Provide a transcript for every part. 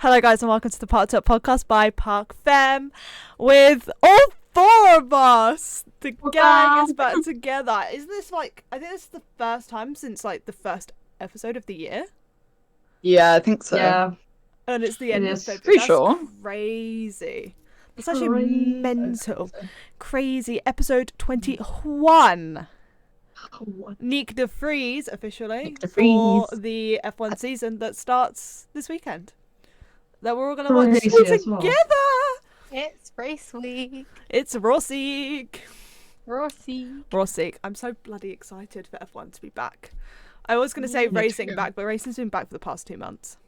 Hello guys and welcome to the Parc'd podcast by Parc'd with all four of us. The gang is back together. Isn't this I think this is the first time since the first episode of the year? Yeah, I think so. Yeah. And it's the end of February. Pretty That's sure. Crazy. That's actually mental. Crazy. Episode 21. Nick de Vries officially for the F1 season that starts this weekend. That we're all going to watch together. It's race week. It's Rossik. Rossik. I'm so bloody excited for F1 to be back. I was going to say racing back, but racing's been back for the past 2 months.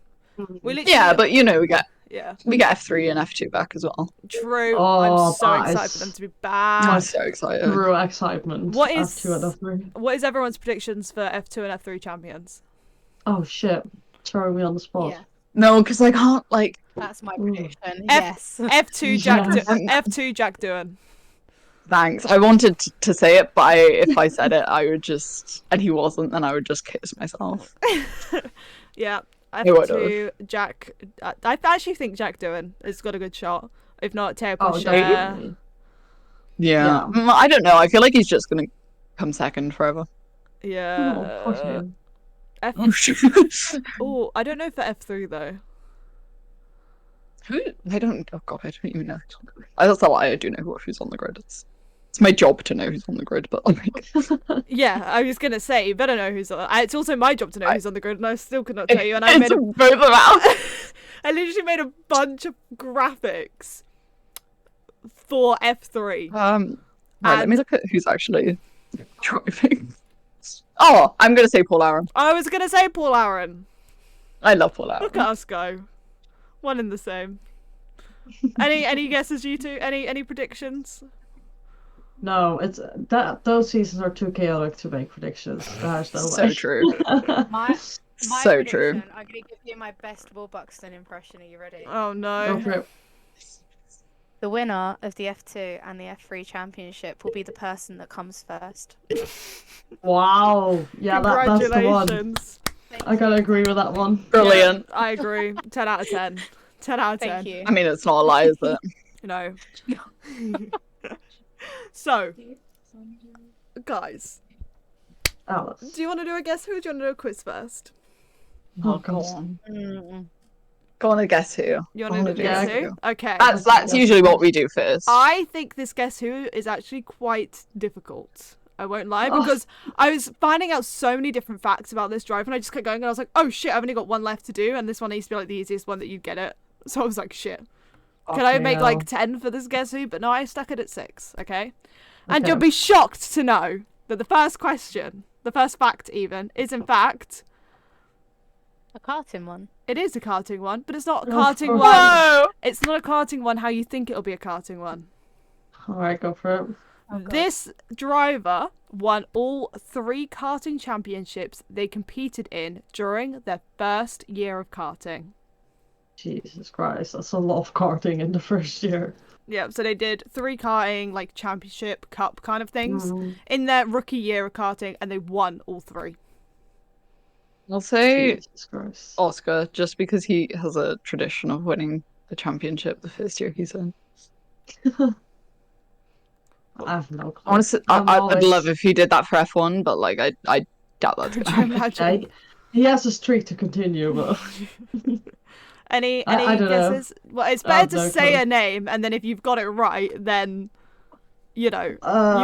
Yeah, but you know, we get F3 and F2 back as well. True. Oh, I'm so excited for them to be back. I'm so excited. Real excitement. What is F2 and F3? What is everyone's predictions for F2 and F3 champions? Oh shit! Throwing me on the spot. Yeah, No, because I can't that's my prediction. Yes. F2 Jack. Yes. F2 Jack Doohan. Thanks. I wanted to say it, but if I said it, I would just, and he wasn't, then I would just kiss myself. Yeah. Who would F2 Jack. I actually think Jack Doohan has got a good shot. If not, Teo Oh, Push. definitely. Yeah. I don't know. I feel like he's just gonna come second forever. Yeah. Oh, fuck him. Oh, I don't know for F3 though. Who? I don't. Oh god, I don't even know. That's why I do know who's on the grid. It's my job to know who's on the grid, but Yeah, I was gonna say you better know who's on. It's also my job to know who's on the grid, and I still could not tell you. And I made both of them out. I literally made a bunch of graphics for F3. Right, let me look at who's actually driving. Oh, I'm gonna say Paul Aaron. I was gonna say Paul Aaron. I love Paul Aaron. Look at us go. One and the same. Any guesses, you two? Any predictions? No, it's those seasons are too chaotic to make predictions. There's no So way. true. My So true. prediction, I'm gonna give you my best Will Buxton impression. Are you ready? Oh Go no. for it. The winner of the F2 and the F3 championship will be the person that comes first. Wow. Yeah, that's the one. Congratulations. I gotta agree with that one. Brilliant. Yeah, I agree. 10 out of 10. 10 out of 10. Thank you. I mean, it's not a lie, is it? No. So, guys, Alice. do you want to do a guess who? Or do you want to do a quiz first? Oh Go god. on. Mm. Go on and guess who. You want to do Yeah, guess who? Okay. That's usually what we do first. I think this guess who is actually quite difficult. I won't lie, Oh. because I was finding out so many different facts about this drive, and I just kept going, and I was like, oh shit, I've only got one left to do, and this one needs to be like the easiest one that you'd get it. So I was like, shit. Can I make like 10 for this guess who? But no, I stuck it at 6, okay? And Okay. you'll be shocked to know that the first question, the first fact even, is in fact, A karting one. it is a karting one, but it's not a Oh, karting oh. one. Whoa! It's not a karting one how you think it'll be a karting one. Alright, go for it. Oh, God. This driver won all 3 karting championships they competed in during their first year of karting. Jesus Christ, that's a lot of karting in the first year. Yeah, so they did 3 karting, like championship, cup kind of things Mm. in their rookie year of karting, and they won all 3. I'll say Jesus Christ. Oscar, just because he has a tradition of winning the championship the first year he's in. I have no clue. Honestly, I would love if he did that for F1, but I doubt that's Could gonna you happen. imagine? He has a streak to continue, but Any I don't know. guesses? Well, it's I better have to no say clue. a name, and then if you've got it right, then, you know, you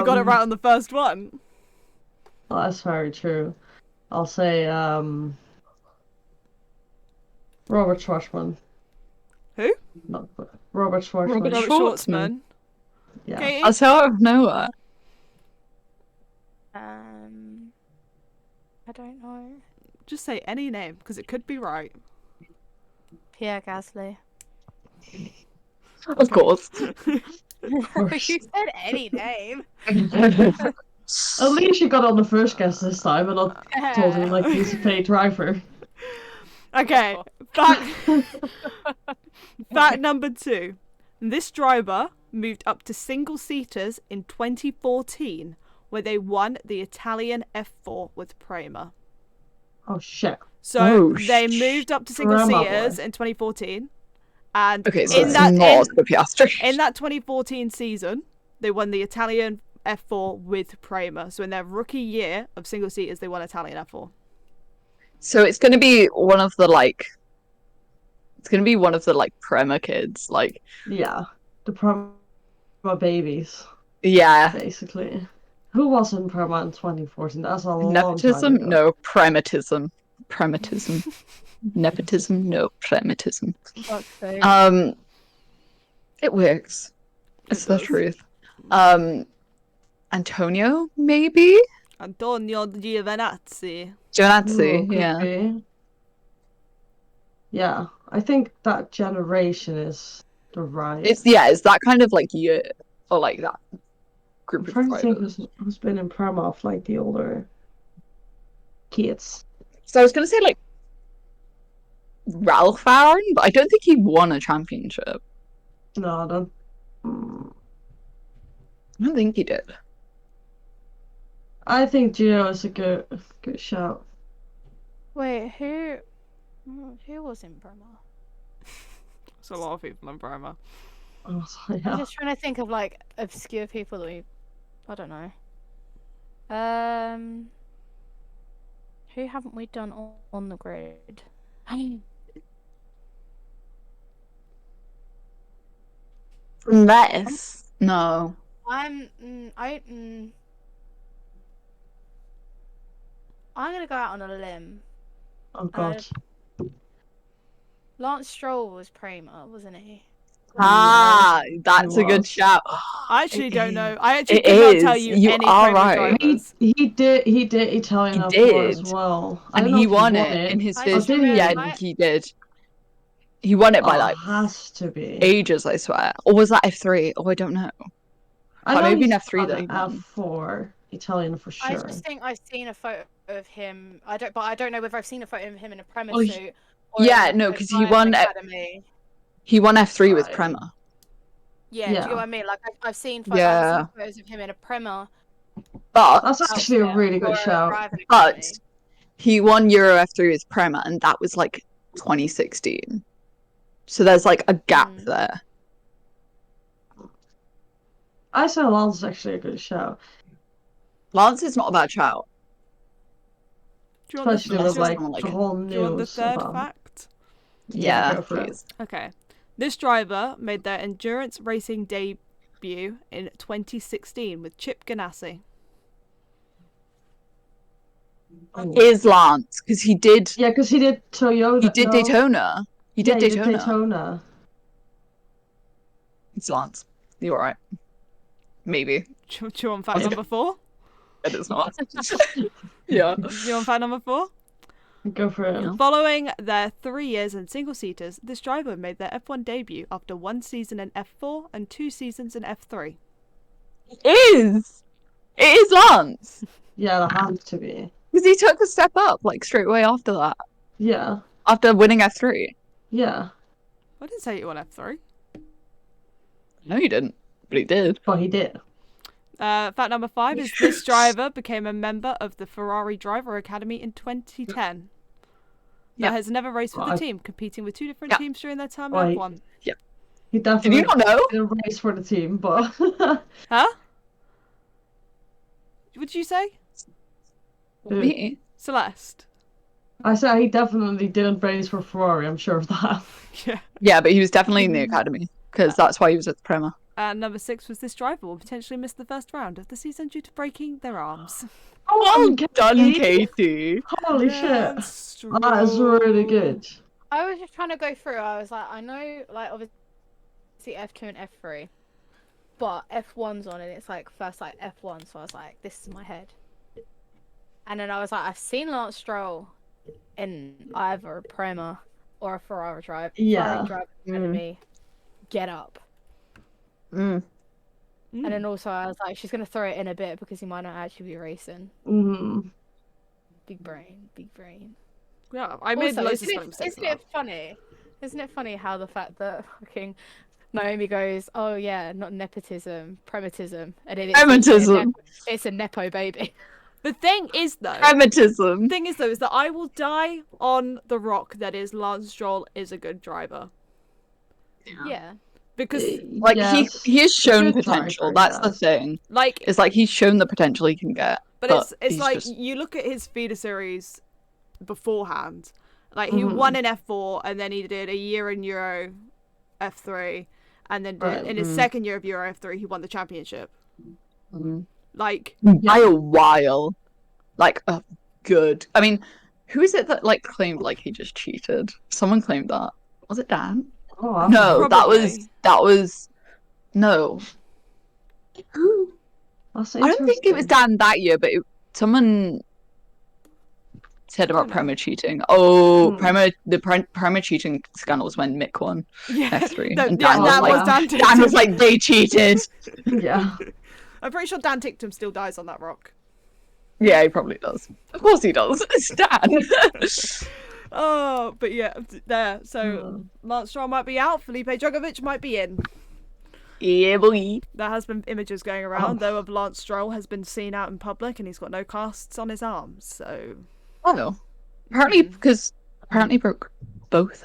got it right on the first one. Well, that's very true. I'll say Robert Schwarzman. Who? Not Robert Schwarzman. Robert Robert Schwartzman. Schwartzman. Yeah. Okay. That's out of nowhere. I don't know. Just say any name, because it could be right. Pierre Gasly. Of course. You said any name. At least you got on the first guess this time, and not told him like he's a paid driver. Okay, fact number 2. This driver moved up to single-seaters in 2014, where they won the Italian F4 with Prema. Oh shit. So Oh, they moved up to single Prema seaters boy. in 2014, And Okay, so in it's that not Oscar Piastri. in that 2014 season, they won the Italian F4 with Prema. So in their rookie year of single seaters, they won Italian F4. So it's gonna be one of the like. It's gonna be one of the like Prema kids, like. Yeah, the Prema babies, Yeah. basically. Who was in Prema in 2014? That's a long time Nepotism? ago. No, prematism. Prematism. Nepotism? No, prematism. Fuck's sake. It works. It's the does. truth. Antonio, maybe? Antonio Giovinazzi. Giovinazzi, Ooh, could yeah. be. Yeah, I think that generation is the right. It's that kind of like year or like that I'm group of trying to think drivers. who's been in Prema of like the older kids. So I was gonna say like Ralph Aaron, but I don't think he won a championship. No, I don't. I don't think he did. I think Gio is a good shout. Wait, who was in Burma? There's a lot of people in Prema. Oh, I'm yeah. just trying to think of like obscure people that I don't know. Who haven't we done on the grid? Unless no. I'm gonna go out on a limb. Oh god. Lance Stroll was Prema, wasn't he? Ah, that's He a good was. shout. I actually don't know. I actually It could not tell is. you You any are Prema right. drivers. He did Italian He F4 as did. well. I And don't know he if won it in his I first. just did he? Yeah, remember- he did. He won it by Oh, like has to be. ages, I swear. Or was that F3? Oh, I don't know. I But know maybe in he's F3 that on he won. F4 Italian for I sure. just think I've seen a photo of him. I don't know whether I've seen a photo of him in a Prema Oh, suit. Or yeah, in no, a 'cause he driving won at- academy. He won F3 with Right. Prema. Yeah, do you Yeah. know what I mean? Like I've seen Yeah. photos of him in a Prema. But That's actually a outfit really or good a shout. driving but academy. he won Euro F3 with Prema, and that was like 2016. So there's like a gap there. I say Lance is actually a good shout. Lance is not a bad shout. Do you want Especially the, with Unless like someone like the it. whole do you want the news third about. fact? Yeah, go for it. please. Okay. This driver made their endurance racing debut in 2016 with Chip Ganassi. Is Lance, because he did Yeah, because he did Toyota. he did no? Daytona. He did Yeah, Daytona. He did Daytona. It's Lance. You're alright. Maybe. Do you want fact Okay. number 4? It is not. Yeah. Do you want fact number 4? Go for it. Yeah. Following their 3 years in single-seaters, this driver made their F1 debut after 1 season in F4 and 2 seasons in F3. It is Lance. Yeah, that has to be. Because he took a step up like straight away after that. Yeah, After winning F3. yeah, I didn't say you won F3. No, he didn't. But he did. but he did. Fact number 5 is this driver became a member of the Ferrari Driver Academy in 2010. Yeah. But has never raced for the Right. team, competing with 2 different Yeah. teams during their time Right. in F1. He Did definitely you not know? didn't race for the team, but Huh? What'd you say? Me? Celeste. I said he definitely didn't race for Ferrari. I'm sure of that. Yeah. Yeah, but he was definitely in the academy. Because that's why he was at the Prema. Number 6 was this driver will potentially miss the first round of the season due to breaking their arms. Well done, Katie. Holy shit! That is really good. I was just trying to go through. I was like, I know, like obviously F2 and F3, but F1's on and it's like first like F1. So I was like, this is my head. And then I was like, I've seen Lance Stroll in either a Prema or a Ferrari Drive. Yeah. Ferrari Drive Academy. Get up. Mm. And then also I was like, she's gonna throw it in a bit because he might not actually be racing. Mm. Big brain, big brain. Yeah, I made Also, loads of isn't spelling mistakes. isn't it funny? Isn't it funny how the fact that fucking Naomi goes, oh yeah, not nepotism, prematism, and then Prematism. it's a nepo baby. The thing is though, Prematism. is that I will die on the rock that is Lance Stroll is a good driver. Yeah. Because Like Yes. he has shown Good potential. driver, That's the yes. thing. like It's like he's shown the potential he can get. But it's he's like just... you look at his feeder series beforehand. Like he won in F4 and then he did a year in Euro F3 and then in his second year of Euro F3 he won the championship. Like by a while. Like good. I mean, who is it that like claimed like he just cheated? Someone claimed that. Was it Dan? Oh, No, Probably. that was no. Who? That's I don't think it was Dan that year, but someone said about Prema cheating. Oh, the Prema cheating scandal was when Mick won F3. And Dan was like, they cheated. Yeah. I'm pretty sure Dan Tictum still dies on that rock. Yeah, he probably does. Of course he does. It's Dan. Oh, but yeah, there. So Lance Stroll might be out. Felipe Drugovich might be in. Yeah, boy. There has been images going around, though, of Lance Stroll has been seen out in public and he's got no casts on his arms, so... Oh. Apparently broke both.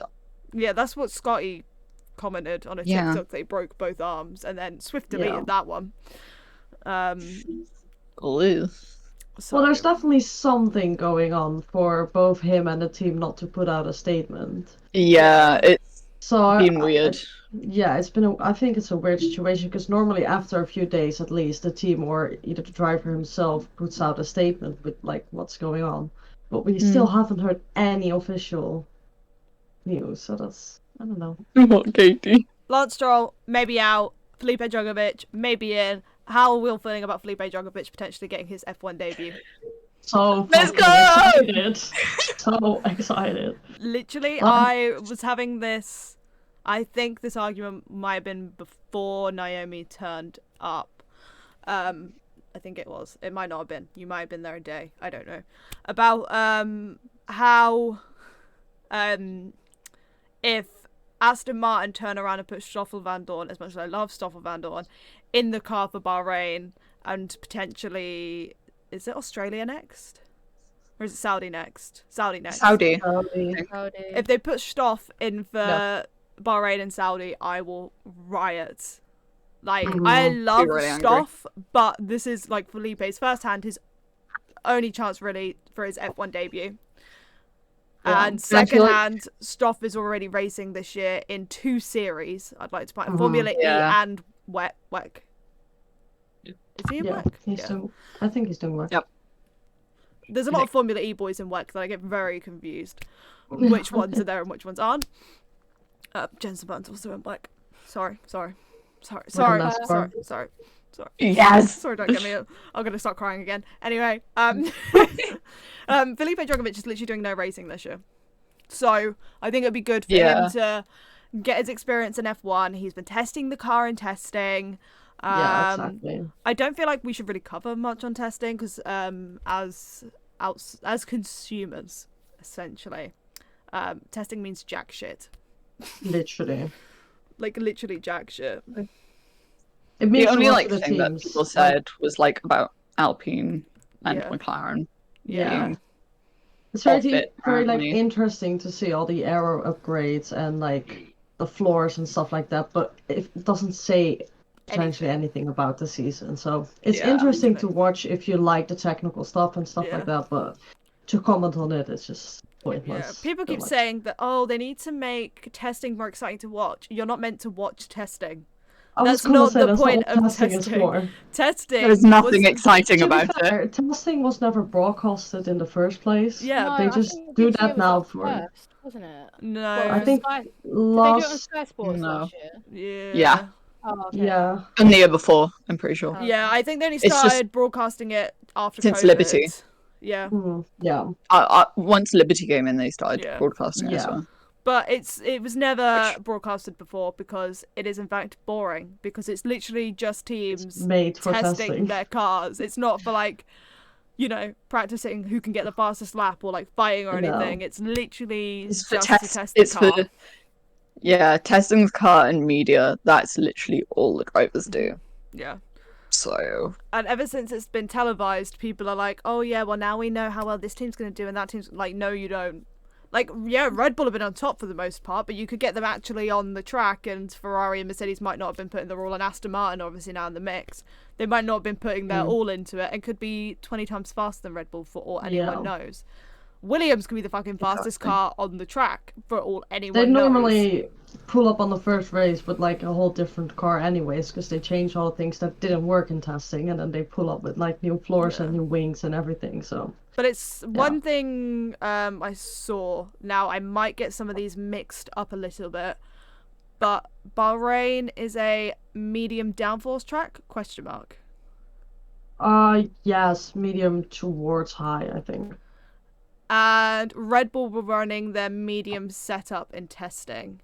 Yeah, that's what Scotty commented on a TikTok. They broke both arms, and then Swift deleted that one. Glue. So... Well, there's definitely something going on for both him and the team not to put out a statement. Yeah, it's been weird. Yeah, I think it's a weird situation because normally after a few days at least, the team or either the driver himself puts out a statement with like what's going on. But we still haven't heard any official news, so that's, I don't know. What, Katie? Lance Stroll, maybe out. Felipe Drugovich, maybe in. How are we all feeling about Felipe Drugovich potentially getting his F1 debut? So let's go! Excited. So excited. Literally, I was having this... I think this argument might have been before Naomi turned up. I think it was. It might not have been. You might have been there a day. I don't know. About how if Aston Martin turn around and put Stoffel Van Dorn, as much as I love Stoffel Van Dorn, in the car for Bahrain and potentially... Is it Australia next? Or is it Saudi next? Saudi next. Saudi. If they put Stoff in for Bahrain and Saudi, I will riot. Like, I love Stoff, but this is like Felipe's first hand, his only chance really for his F1 debut. Yeah. And second hand, Stoff is already racing this year in 2 series. I'd like to point Formula E and WEC. Is he in WEC? I think he's doing WEC. Yep. There's a lot of Formula E boys in WEC that I get very confused. Which ones are there and which ones aren't. Jensen Burns also in WEC. Sorry. Yes. Sorry, don't get me. I'm gonna start crying again. Anyway, Felipe Drugovich is literally doing no racing this year, so I think it'd be good for him to get his experience in F1. He's been testing the car in testing. Exactly. I don't feel like we should really cover much on testing because as consumers, essentially, testing means jack shit. Literally. Like literally jack shit. The only like thing that people said was like about Alpine and McLaren. Yeah. It's very like interesting to see all the aero upgrades and like the floors and stuff like that, but it doesn't say potentially anything about the season. So it's interesting to watch if you like the technical stuff and stuff like that, but to comment on it, it's just pointless. Yeah. People keep saying that, they need to make testing more exciting to watch. You're not meant to watch testing. That's not the point of testing. Testing. There's nothing exciting about it. Testing was never broadcasted in the first place. Yeah, they just do that now for. First, wasn't it? No, I think did they do it on Sky Sports last Yeah. year? Yeah. Oh, okay. Yeah. And the year before, I'm pretty sure. Yeah, I think they only started broadcasting it after since COVID. Liberty. Yeah. Yeah. Once Liberty came in, they started broadcasting as well. But it was never broadcasted before because it is in fact boring because it's literally just teams made for testing their cars. It's not for like, practicing who can get the fastest lap or like fighting or anything. It's literally just to test the car. Testing the car and media. That's literally all the drivers do. Yeah. So. And ever since it's been televised, people are like, oh yeah, well now we know how well this team's going to do and that team's like, no you don't. Like, yeah, Red Bull have been on top for the most part, but you could get them actually on the track, and Ferrari and Mercedes might not have been putting their all, and Aston Martin obviously now in the mix. They might not have been putting their all into it, and could be 20 times faster than Red Bull for all anyone knows. Williams could be the fucking fastest car on the track for all anyone knows. They normally pull up on the first race with like a whole different car anyways, because they change all the things that didn't work in testing, and then they pull up with like new floors and new wings and everything. So. But it's one thing I saw. Now I might get some of these mixed up a little bit, but Bahrain is a medium downforce track? ? Yes, medium towards high, I think. And Red Bull were running their medium setup in testing.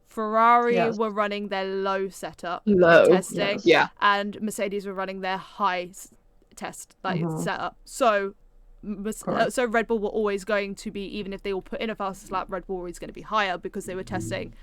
Ferrari were running their low setup in testing. Yeah. And Mercedes were running their high setup. So Red Bull were always going to be, even if they all put in a fastest lap, Red Bull was going to be higher because they were testing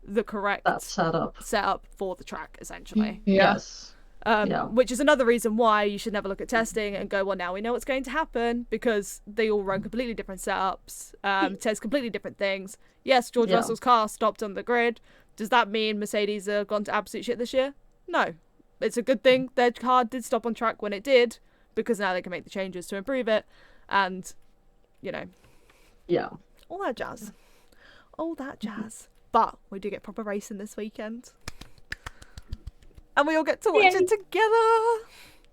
the correct setup for the track, essentially. Yes. Which is another reason why you should never look at testing and go, well, now we know what's going to happen, because they all run completely different setups, test completely different things. Yes, George Russell's car stopped on the grid. Does that mean Mercedes have gone to absolute shit this year? No. It's a good thing their car did stop on track when it did, because now they can make the changes to improve it, and, all that jazz. But we do get proper racing this weekend. And we all get to watch it together.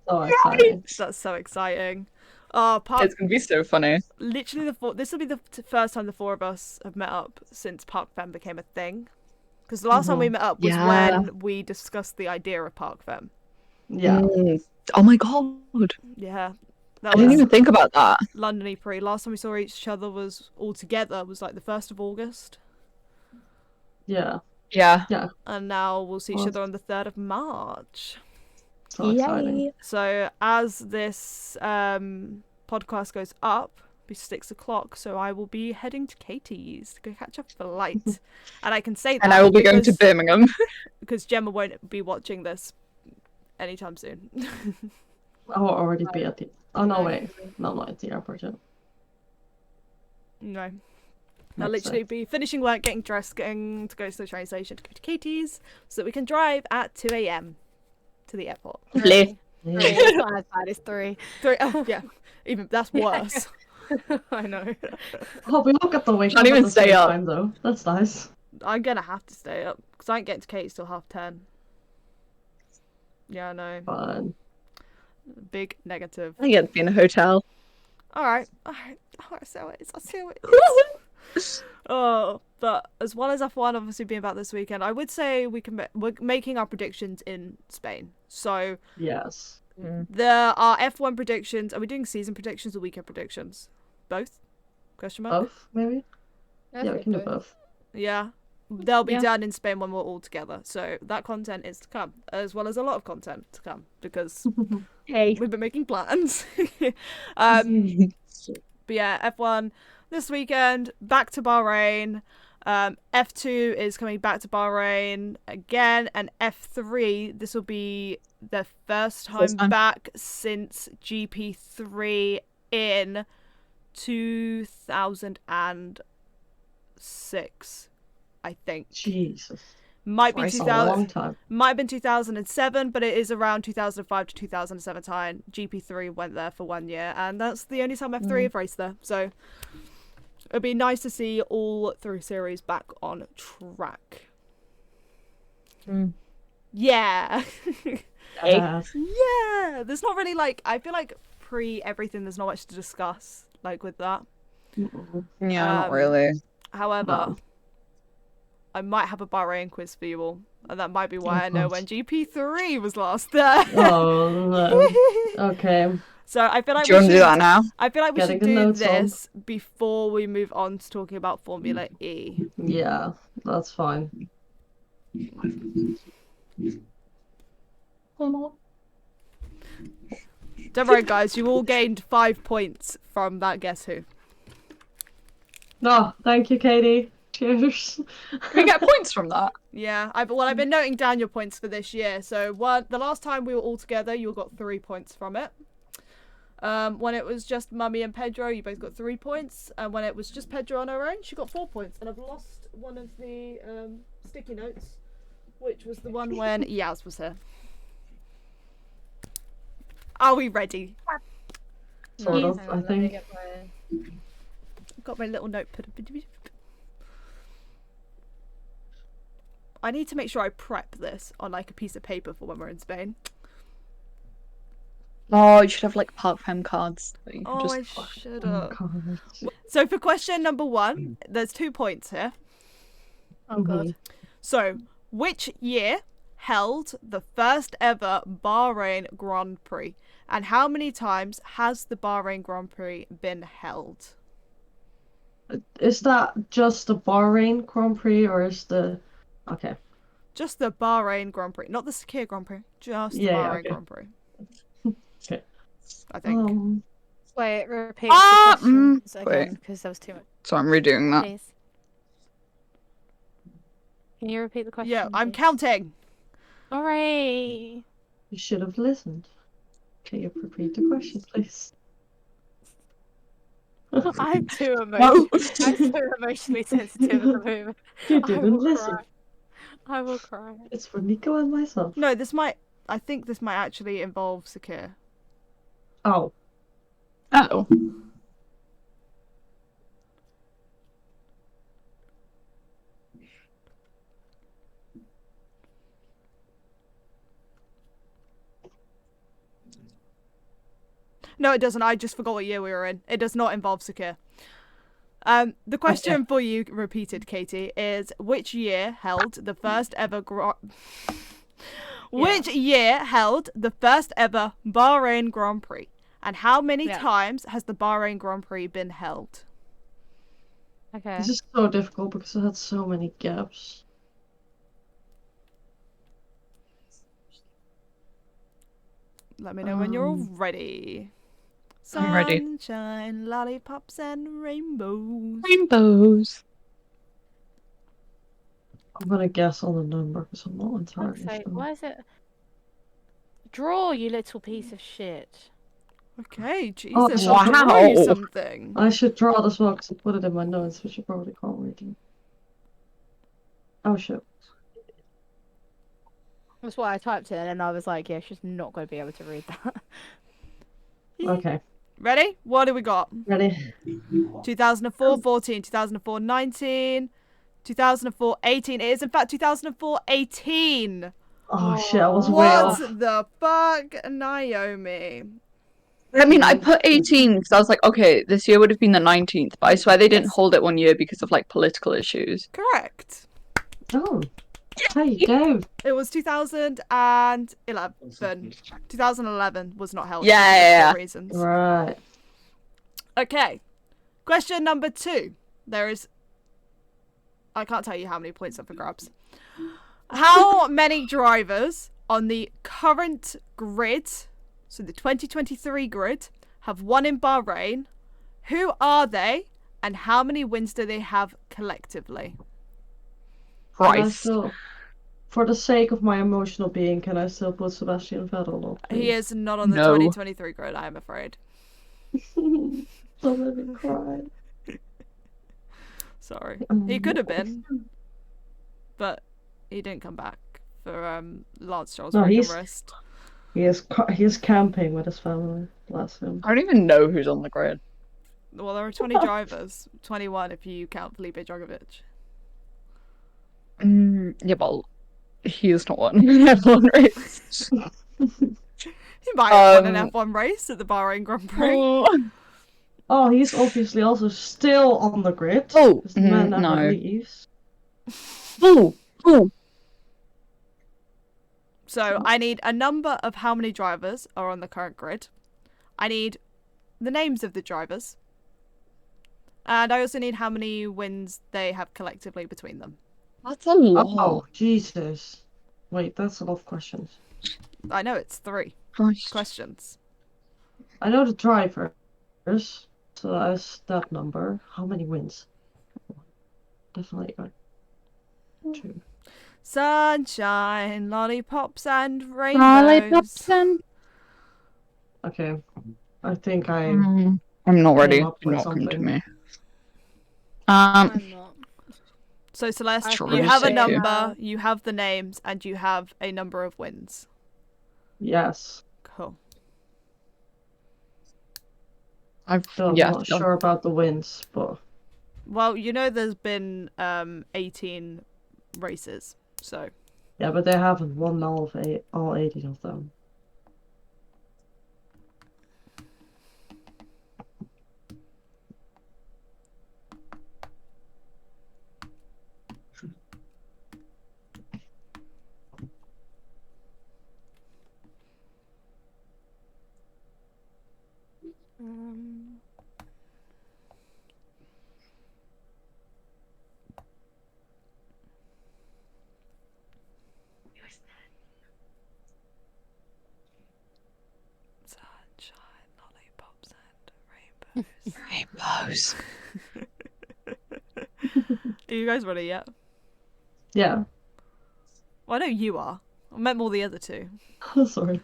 So exciting. That's so exciting. It's gonna be so funny. Literally, this will be the first time the four of us have met up since Parc Fem became a thing. Because the last time we met up was when we discussed the idea of Parc Fem. Yeah. Oh my god. Yeah. I didn't even think about that. London E-Prix. Last time we saw each other was all together was like the 1st of August. Yeah. Yeah. And now we'll see each other on the 3rd of March. So exciting. So as this podcast goes up, it'll be 6 o'clock, so I will be heading to Katie's to go catch a flight. And I can say that. And I will be going to Birmingham. Because Gemma won't be watching this anytime soon. I will already be at the... Oh, no, wait. No, I'm not at the airport yet. No. I'll literally be finishing work, getting dressed, getting to go to the train station to go to Katie's, so that we can drive at 2 a.m. to the airport. Lovely. It's not as bad as 3. 3, oh, yeah. Even that's worse. I know. Oh, we all get the wake up. Can't even stay up. Time, though. That's nice. I'm gonna have to stay up because I ain't getting to Katie's till 10:30. Yeah, I know. Fun. Big negative. I get to be in a hotel. All right. So it is. Oh, but as well as F1 obviously being about this weekend, I would say we're making our predictions in Spain. So yes, there are F1 predictions. Are we doing season predictions or weekend predictions? Both? ? Both, maybe. Yeah, we can do both. Yeah, they'll be done in Spain when we're all together. So that content is to come, as well as a lot of content to come, because we've been making plans. But yeah, F1 this weekend, back to Bahrain. F2 is coming back to Bahrain again, and F3, this will be the first time back since GP3 in 2006, I think. Jesus. Might be 2000. Might have been 2007, but it is around 2005 to 2007 time. GP3 went there for 1 year, and that's the only time F3 have raced there. So it'd be nice to see all 3 series back on track. Yeah. Yeah. There's not really I feel like pre everything there's not much to discuss with that. Yeah, not really. However, I might have a Bahrain quiz for you all, and that might be why I know when GP3 was last there. Oh no. Okay. So I feel like do you want to do that now? I feel like we should do this before we move on to talking about Formula E. Yeah, that's fine. Don't worry, guys. You all gained 5 points from that Guess Who. No, thank you, Katie. Cheers. We get points from that. Yeah, I've been noting down your points for this year. So the last time we were all together, you all got 3 points from it. When it was just Mummy and Pedro, you both got 3 points. And when it was just Pedro on her own, she got 4 points. And I've lost one of the sticky notes, which was the one when Yaz was here. Are we ready? Sort of, I think. I've got my little notepad. I need to make sure I prep this on like a piece of paper for when we're in Spain. Oh, you should have like Park Fem cards. That you can I should have. So for question number 1, there's 2 points here. Oh god. So, which year held the first ever Bahrain Grand Prix? And how many times has the Bahrain Grand Prix been held? Is that just the Bahrain Grand Prix or is the... Okay. Just the Bahrain Grand Prix. Not the Sakir Grand Prix. Just the Bahrain Grand Prix. Okay. I think. Wait, repeat the questions again, because there was too much. So I'm redoing that. Please. Can you repeat the question? Yeah, I'm please? counting. Alright. You should have listened. Can you repeat the question, please? I'm too emotionally sensitive at the moment. You didn't listen. Cry. I will cry. It's for Nico and myself. No, I think this might actually involve Sakir. Oh. Oh. No, it doesn't. I just forgot what year we were in. It does not involve Sakir. The question for you, repeated, Katie, is which year held the first ever Which year held the first ever Bahrain Grand Prix? And how many times has the Bahrain Grand Prix been held? Okay. This is so difficult because it had so many gaps. Let me know when you're all ready. I'm ready. Sunshine, lollipops, and rainbows. Rainbows. I'm gonna guess on the number because I'm not entirely Say, sure. why is it? Draw, you little piece of shit. Okay, Jesus, wow. I'll draw you something. I should draw it as well because I put it in my notes, which you probably can't read it. Oh shit. That's why I typed it, and I was like, yeah, she's not going to be able to read that. Okay. Ready? What do we got? Ready? 2004, 14, 2004, 19, 2004, 18. It is, in fact, 2004, 18. Oh shit, I was way off. What the fuck, Naomi? I mean, I put 18 because I was like, okay, this year would have been the 19th, but I swear they didn't hold it one year because of like political issues. Correct. Oh, there you go. It was 2011. 2011 was not held Yeah. for reasons. Right. Okay. Question number 2. I can't tell you how many points up for grabs. How many drivers on the current grid, so the 2023 grid, have won in Bahrain? Who are they, and how many wins do they have collectively? Christ. For the sake of my emotional being, can I still put Sebastian Vettel on? He is not on the 2023 grid, I am afraid. Don't let me cry. Sorry. He could have been, but he didn't come back for Lance Stroll's broken wrist. He is camping with his family. Bless him. I don't even know who's on the grid. Well, there are 20 drivers. 21 if you count Felipe Drugovich. Yeah, well, he is not one in an F1 race. He might have won an F1 race at the Bahrain Grand Prix. Oh, he's obviously also still on the grid. Oh, the man never leaves. Oh. So I need a number of how many drivers are on the current grid. I need the names of the drivers. And I also need how many wins they have collectively between them. That's a lot. Oh, Jesus. Wait, that's a lot of questions. I know, it's 3 questions. I know the drivers, so that's that number. How many wins? Definitely got 2. Sunshine, lollipops, and rainbows. Okay. I think I'm not ready. up with Not come to something. me. I'm not. So Celeste, Sure, you have a thank you. number, you have the names, and you have a number of wins. Yes. Cool. I'm not sure about the wins, but well, you know, there's been 18 races, so yeah, but they haven't won all 18 of them. sunshine, lollipops, and Rainbows. Are you guys ready yet? Yeah. Well, I know you are. I meant more the other two. Sorry.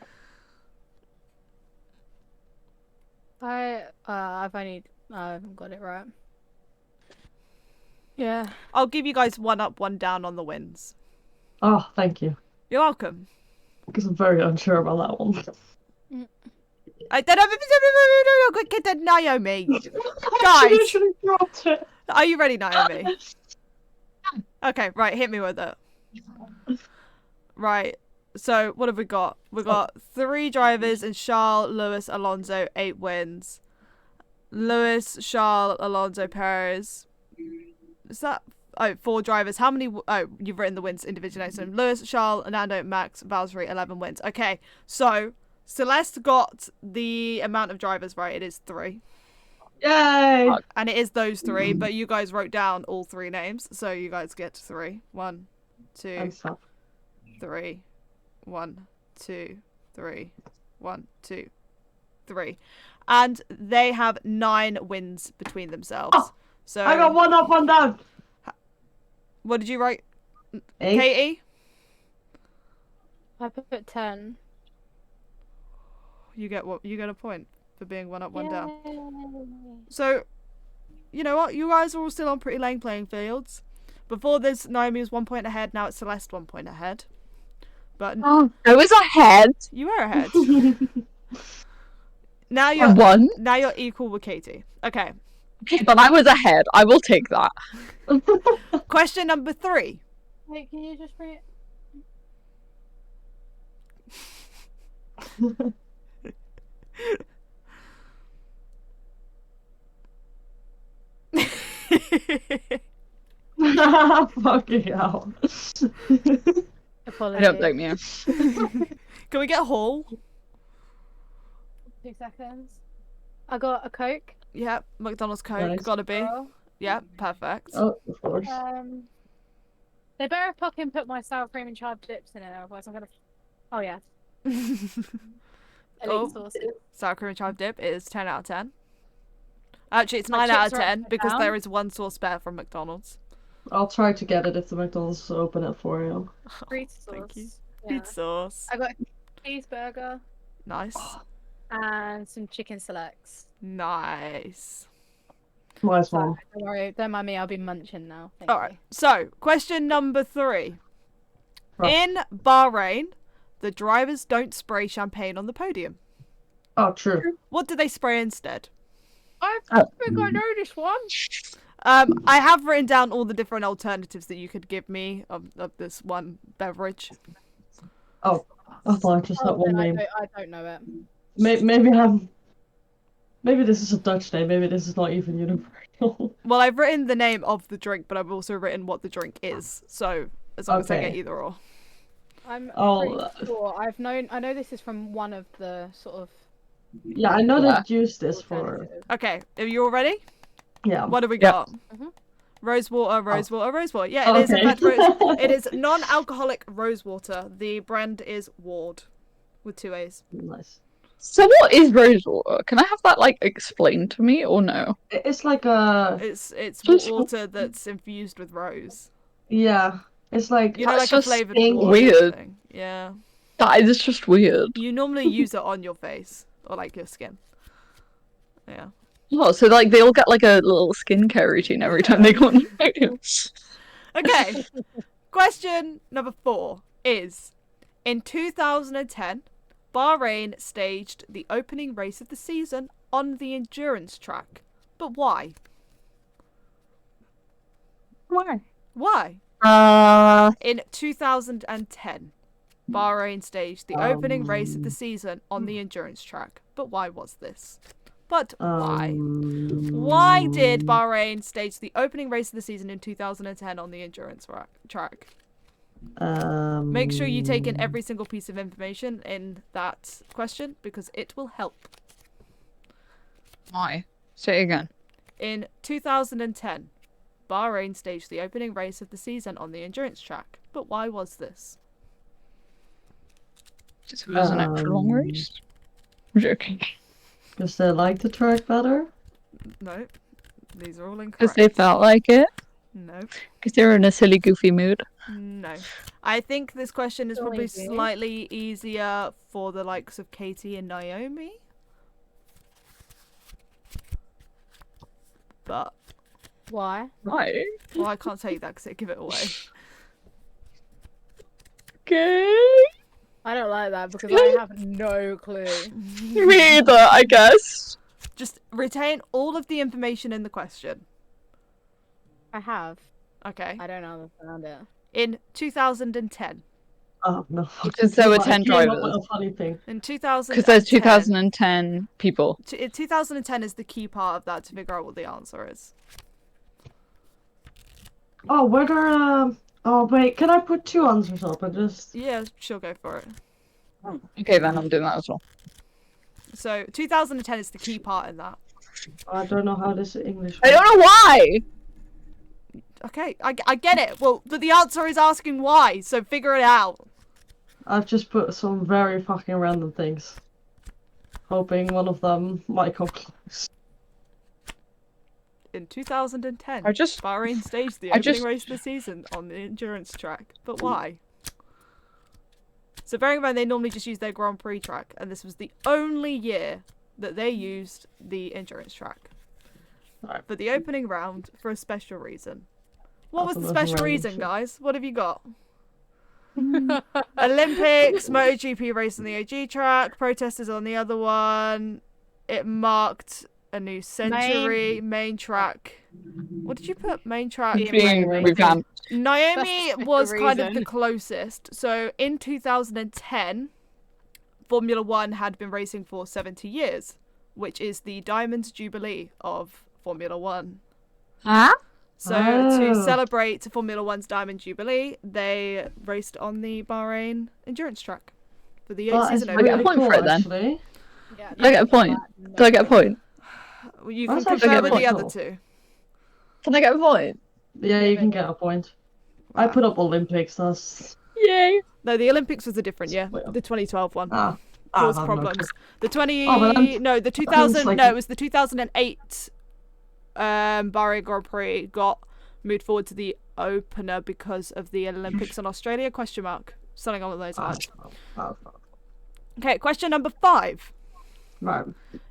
I haven't got it right. Yeah. I'll give you guys one up, one down on the wins. Oh, thank you. You're welcome. Because I'm very unsure about that one. I don't have get that Naomi. Guys, are you ready, Naomi? Okay, right, hit me with it. Right, so what have we got? We've got 3 drivers and Charles, Lewis, Alonso, 8 wins. Lewis, Charles, Alonso, Perez. Is that... Oh, 4 drivers. How many... Oh, you've written the wins individually. So Lewis, Charles, Fernando, Max, Valtteri, 11 wins. Okay, so Celeste got the amount of drivers right. It is 3. Yay! And it is those 3, but you guys wrote down all 3 names, so you guys get 3. 1, 2, 3. 1, 2, 3. 1, 2, 3. And they have 9 wins between themselves. Oh, so I got 1 up, 1 down. What did you write, 8. Katie? I put 10. You get what? You get a point for being 1 up, 1 down. Yay. So, you know what? You guys are all still on pretty lane playing fields. Before this, Naomi was 1 point ahead. Now it's Celeste 1 point ahead. But I was ahead. You were ahead. Now you're won. Now you're equal with Katie. Okay. Okay, but I was ahead. I will take that. Question number 3. Wait, can you just bring it? Fucking hell. Apologies. I don't blame you. Can we get a haul? 2 seconds. I got a Coke. Yep, McDonald's Coke. Nice. Gotta be. Oh. Yep, perfect. Oh, of course. They better fucking put my sour cream and chive dips in it, otherwise I'm gonna. Oh yeah. Elite sauces. Sour cream and chive dip is 10 out of 10. Actually, it's My 9 out chips of are 10 because down. there is 1 sauce spare from McDonald's. I'll try to get it if the McDonald's open at 4 a.m. Free sauce. Thank you. Yeah. Pizza sauce. I got a cheeseburger Nice. and some chicken selects. Nice. Nice So, one. don't worry, don't mind me. I'll be munching now. Thank All right. So, question number 3. Right. In Bahrain, the drivers don't spray champagne on the podium. Oh, true. What do they spray instead? I think I know this one. I have written down all the different alternatives that you could give me of this one beverage. Oh, I thought I just had one name. I don't know it. Maybe this is a Dutch name. Maybe this is not even universal. Well, I've written the name of the drink, but I've also written what the drink is. So as long as I get either or. I'm pretty sure. I know this is from one of the sort of. Yeah, I know they've used this for. alternatives. Okay, are you all ready? Yeah. What have we got? Rosewater, rosewater. Yeah, it is in fact it is non-alcoholic rosewater. The brand is Ward, with 2 A's. Nice. So what is rosewater? Can I have that like explained to me or no? It's like a. It's Just- water that's infused with rose. Yeah. It's like. You know, That's like a just flavored being water weird. thing. Yeah. That is just weird. You normally use it on your face or like your skin. Yeah. Oh, so like they all get like a little skincare routine every time they go on the podium. Okay. Question number 4 is: in 2010, Bahrain staged the opening race of the season on the endurance track. But why? Why? Why? In 2010, Bahrain staged the opening race of the season on the endurance track. But why was this? But why? Why did Bahrain stage the opening race of the season in 2010 on the endurance track? Make sure you take in every single piece of information in that question because it will help. Why? Say it again. In 2010, Bahrain staged the opening race of the season on the endurance track. But why was this? Just it was an extra long race. I'm joking. Because they like the track better? No. These are all incorrect. Because they felt like it? No. Because they were in a silly, goofy mood? No. I think this question is probably slightly easier for the likes of Katie and Naomi. But... Why? Why? Well, I can't tell you that because it'd give it away. Okay. I don't like that because I have no clue. Me either, I guess. Just retain all of the information in the question. I have. Okay. I don't understand it. In 2010. Oh, no. Because there were 10 drivers. A funny thing. In 2010. Because there's 2010 people. 2010 is the key part of that to figure out what the answer is. Oh, whether oh wait, can I put 2 answers up and just? Yeah, she'll go for it. Okay, then I'm doing that as well. So 2010 is the key part in that. I don't know how this English. I don't know why. Okay, I get it. Well, but the answer is asking why, so figure it out. I've just put some very fucking random things, hoping one of them might come close. In 2010, Bahrain staged the opening race of the season on the endurance track. But why? So bearing in mind they normally just use their Grand Prix track, and this was the only year that they used the endurance track. For the opening round, for a special reason. What was the special reason, guys? What have you got? Olympics, MotoGP race on the OG track, protesters on the other one. It marked a new century, main track. What did you put? Main track. Being revamped. Naomi was kind of the closest. So in 2010, Formula One had been racing for 70 years, which is the Diamond Jubilee of Formula One. Huh? So to celebrate Formula One's Diamond Jubilee, they raced on the Bahrain endurance track for the season. I get a point for it then. Yeah, Do I get a point? Do I get a point? Well, you can compare with the other two. Can I get a point? Yeah, you can get a point. I put up Olympics. That's yay. No, the Olympics was a different year. The 2012 one. Caused problems. The 2000. No, it was the 2008. Bahrain Grand Prix got moved forward to the opener because of the Olympics in Australia? Question mark. Something along those lines. Okay, question number 5. Right.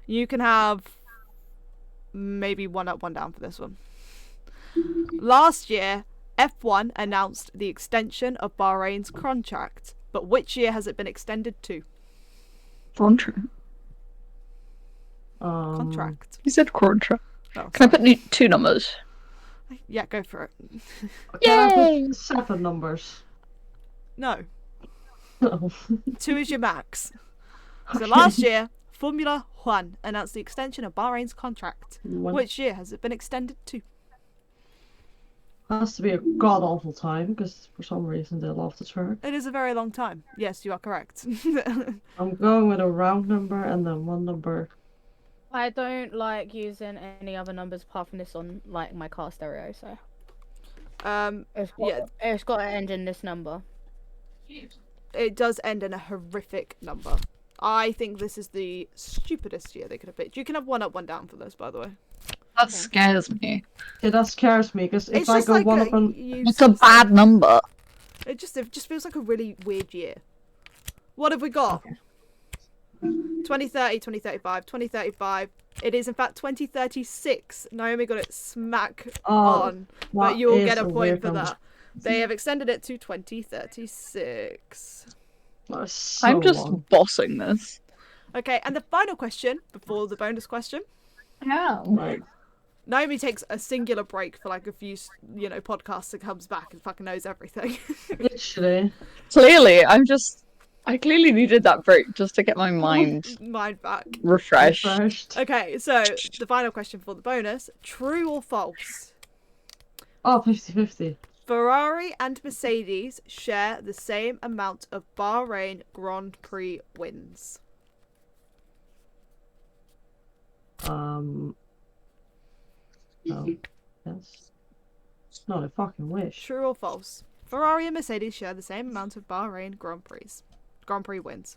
You can have maybe 1 up, 1 down for this one. Last year, F1 announced the extension of Bahrain's contract, but which year has it been extended to? Contract. Contract. You said contract. Oh, can I put 2 numbers? Yeah, go for it. Can I put 7 numbers? No. No. 2 is your max. So last year, Formula One announced the extension of Bahrain's contract. Which year has it been extended to? Has to be a god awful time because for some reason they love the track. It is a very long time. Yes, you are correct. I'm going with a round number and then 1 number. I don't like using any other numbers apart from this on like my car stereo, so it's got to end in this number. It does end in a horrific number. I think this is the stupidest year they could have picked. You can have 1 up, 1 down for this, by the way. That scares me. Yeah, that scares me because if I go like 1 up and it's a bad number. It just feels like a really weird year. What have we got? 2030, 2035, 2035. It is in fact 2036. Naomi got it smack on, but you will get a point for that. They have extended it to 2036. So I'm just long. bossing this. Okay, and the final question before the bonus question. Yeah. Right. Naomi takes a singular break for like a few, podcasts and comes back and fucking knows everything. Literally. Clearly, I clearly needed that break just to get my mind back. refreshed. Okay, so the final question for the bonus. True or false? Oh, 50-50. Ferrari and Mercedes share the same amount of Bahrain Grand Prix wins. No. Yes. No, I fucking wish. True or false? Ferrari and Mercedes share the same amount of Bahrain Grand Prix wins.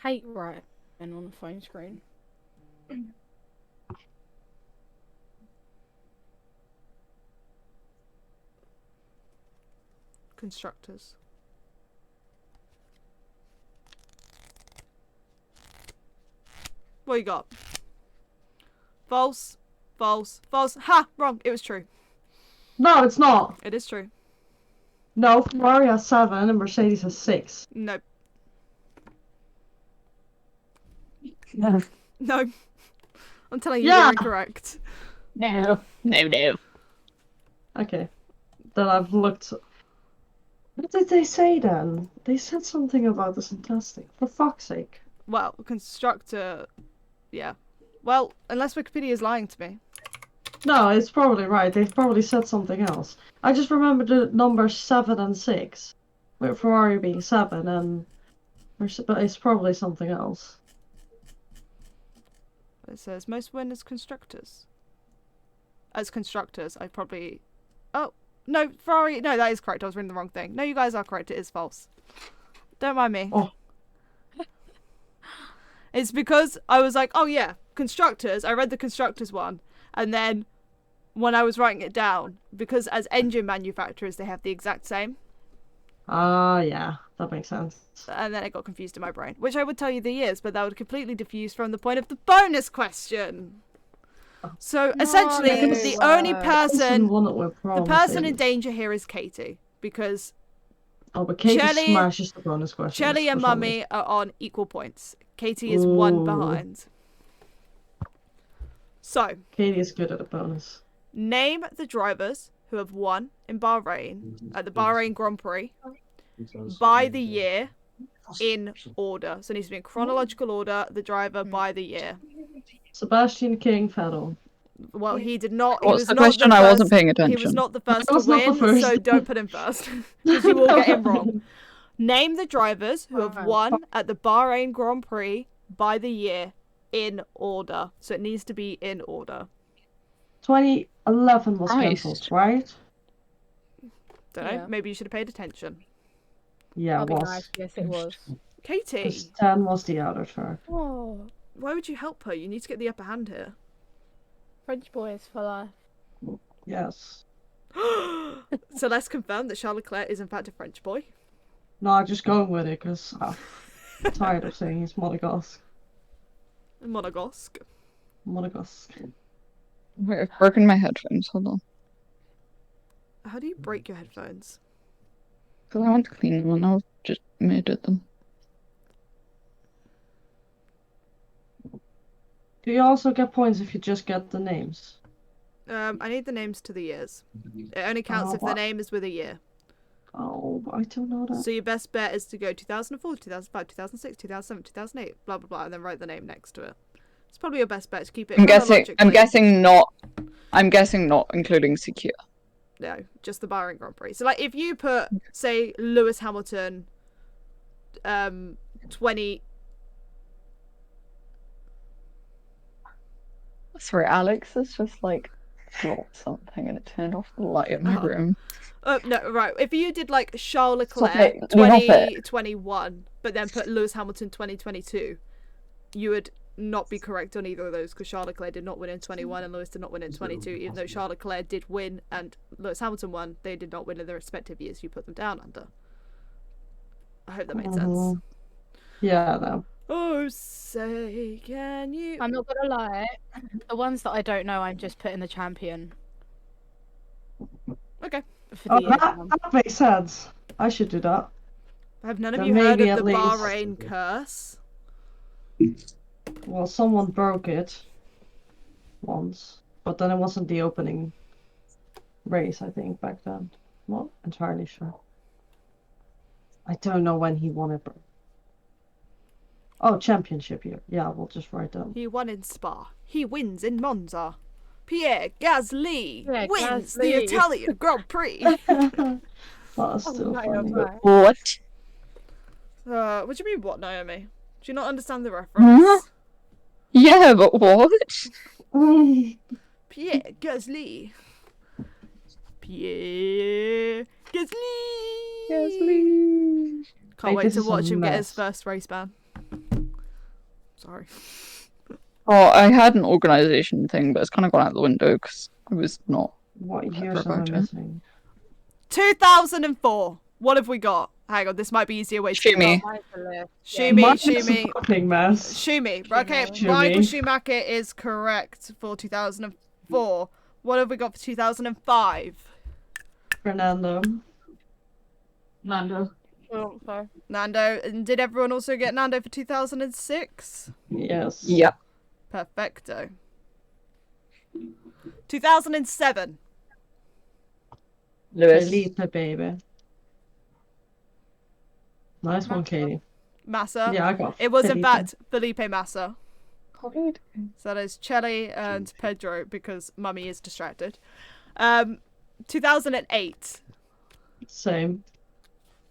Hate right and on the phone screen. Constructors. What you got? False. False. False. Ha! Wrong. It was true. No, it's not. It is true. No, Ferrari has 7 and Mercedes has 6. Nope. No. No. I'm telling you, you're incorrect. No. Okay. Then I've looked. What did they say then? They said something about this in testing. For fuck's sake. Well, constructor. Yeah. Well, unless Wikipedia is lying to me. No, it's probably right. They've probably said something else. I just remember the numbers 7 and 6. With Ferrari being 7 and... But it's probably something else. It says most win as constructors. As constructors, I probably... Oh, no, Ferrari... No, that is correct. I was reading the wrong thing. No, you guys are correct. It is false. Don't mind me. Oh. It's because I was like, oh yeah, constructors. I read the constructors one. And then when I was writing it down, because as engine manufacturers, they have the exact same. Yeah, that makes sense. And then it got confused in my brain, which I would tell you the years, but that would completely diffuse from the point of the bonus question. So essentially, the only person, the person in danger here is Katie, because but Katie smashes the bonus question. Shelly and Mummy are on equal points. Katie is one behind. So Katie is good at a bonus. Name the drivers who have won in Bahrain at the Bahrain Grand Prix by the year in order. So it needs to be in chronological order, the driver by the year. Sebastian King Vettel. Well, he did not. What's the question? I wasn't paying attention. He was not the first to win, so don't put him first, because you will get him wrong. Name the drivers who have won at the Bahrain Grand Prix by the year in order. So it needs to be in order. 2011 was cancelled, right? Don't know. Maybe you should have paid attention. Yeah, it was. Nice. Yes, it was. Katie. 10 was the other track. Oh, why would you help her? You need to get the upper hand here. French boys for life. Yes. So let's confirm that Charles Leclerc is in fact a French boy. No, I'm just going with it because I'm tired of saying he's Monegasque. Monegasque. Wait, I've broken my headphones. Hold on. How do you break your headphones? Because I want to clean them and I just muted them. Do you also get points if you just get the names? I need the names to the years. It only counts if the name is with a year. Oh, but I don't know that. So your best bet is to go 2004, 2005, 2006, 2007, 2008, blah blah blah, and then write the name next to it. It's probably your best bet to keep it. I'm guessing not including CQ. No, just the Bahrain Grand Prix. So like if you put, say, Lewis Hamilton, 20. Sorry, Alex has just like dropped something and it turned off the light in my room. No, right. If you did like Charles Leclerc 2021, but then put Lewis Hamilton 2022, you would not be correct on either of those because Charles Leclerc did not win in 21 and Lewis did not win in 22. Even though Charles Leclerc did win and Lewis Hamilton won, they did not win in their respective years you put them down under. I hope that made sense. Yeah, no. Oh, say, can you? I'm not gonna lie. The ones that I don't know, I'm just putting the champion. Okay. For the that makes sense. I should do that. Have none of Then you heard maybe of the at least- Bahrain curse? Well, someone broke it once, but then it wasn't the opening race, I think, back then. Not entirely sure. I don't know when he won it. Oh, championship year. Yeah, we'll just write down. He won in Spa. He wins in Monza. Pierre Gasly wins the Italian Grand Prix. That's still funny. What? What do you mean, what, Naomi? Do you not understand the reference? Huh? Yeah, but what? Pierre Gasly. Pierre Gasly. Can't wait to watch him get his first race ban. Sorry. Oh, I had an organisation thing, but it's kind of gone out the window because I was not. What years am I missing? 2004. What have we got? Hang on, this might be easier way to Shumi. Shumi. Okay, Michael Schumacher is correct for 2004. What have we got for 2005? Fernando. Nando. Oh, sorry. Nando. And did everyone also get Nando for 2006? Yes. Yep. Perfecto. 2007. Lewis. Felipe, baby. Nice one, Katie. Massa. Yeah, I got it was Felipe. in fact Felipe Massa. So that is Chelly and Pedro because Mummy is distracted. 2008. Same.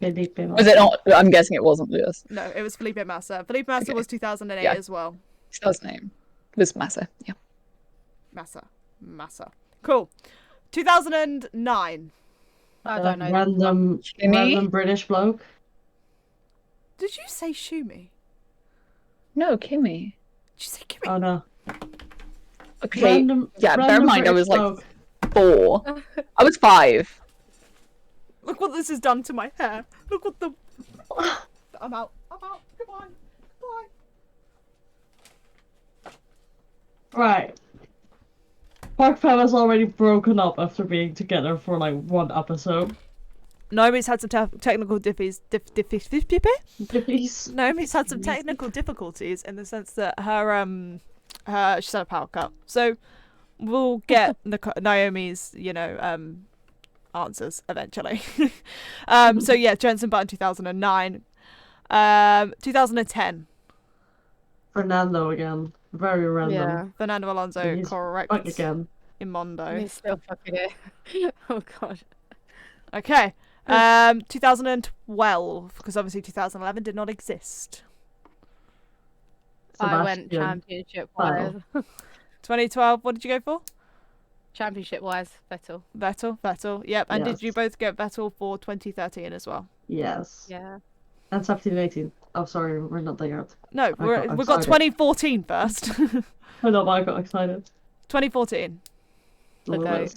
Felipe Massa. Was it not? I'm guessing it wasn't Lewis. No, it was Felipe Massa. Felipe Massa was 2008 as well. His name was Massa. Yeah. Massa. Cool. 2009. I don't know. Random British bloke. Did you say Shumi? No, Kimmy. Did you say Kimmy? Oh no. Okay. Bear in mind, I was like 4. I was 5. Look what this has done to my hair. Look what the. I'm out. Goodbye. Bye. Right. Park Fam has already broken up after being together for like 1 episode. Naomi's had some technical diffies. Naomi's had some technical difficulties in the sense that she's had a power cut. So we'll get Naomi's, answers eventually. So yeah, Jensen Button 2009. 2010. Fernando again. Very random. Yeah. Fernando Alonso, correct. Back again. In Mondo. He's still fucking it. Oh god. Okay. 2012, because obviously 2011 did not exist. I went championship wise. 2012, what did you go for? Championship wise, Vettel. Vettel, yep. And Yes. did you both get Vettel for 2013 as well? Yes. Yeah. And 17 and 18. Oh, sorry, we're not there yet. No, we've got 2014 first. I know, but I got excited. 2014. Okay.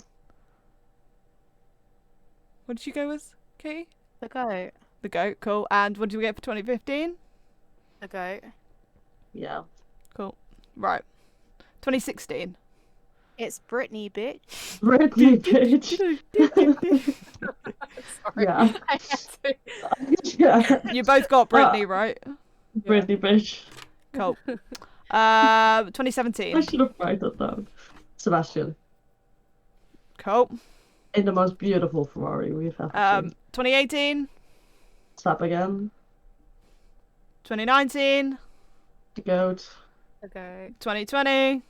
What did you go with, Katie? The goat. The goat, cool. And what did we get for 2015? The goat. Yeah. Cool. Right. 2016. It's Britney, bitch. Britney, bitch. Sorry. Yeah. I had to. Yeah. You both got Britney, right? Britney, bitch. Cool. 2017. I should have written that down. Sebastian. Cool. In the most beautiful Ferrari we've ever seen. 2018. Slap again. 2019. The GOAT. The goat. 2020.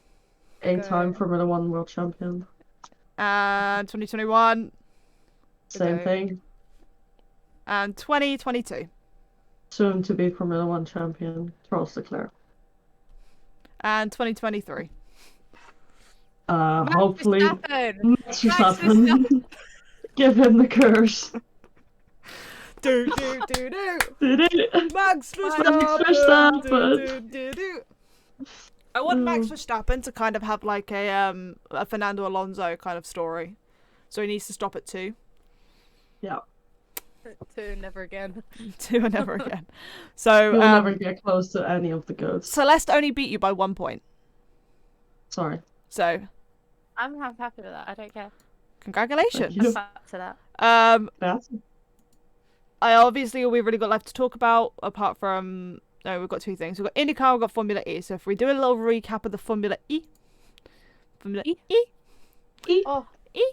8-time Formula 1 world champion. And 2021. Same GOAT. thing. And 2022. Soon to be Formula 1 champion, Charles Leclerc. And 2023. Hopefully, Verstappen. Max Verstappen. Give him the curse. Do. Max Verstappen. Do. I want Max Verstappen to kind of have like a Fernando Alonso kind of story. So he needs to stop at 2. Yeah. Two, never again. Two and never again. So You'll never get close to any of the goats. Celeste only beat you by 1 point. Sorry. So I'm happy with that. I don't care. Congratulations. Thank you. Back to that. All we've really got left to talk about, apart from we've got two things. We've got IndyCar, we've got Formula E. So if we do a little recap of the Formula E. Formula E. Oh. E.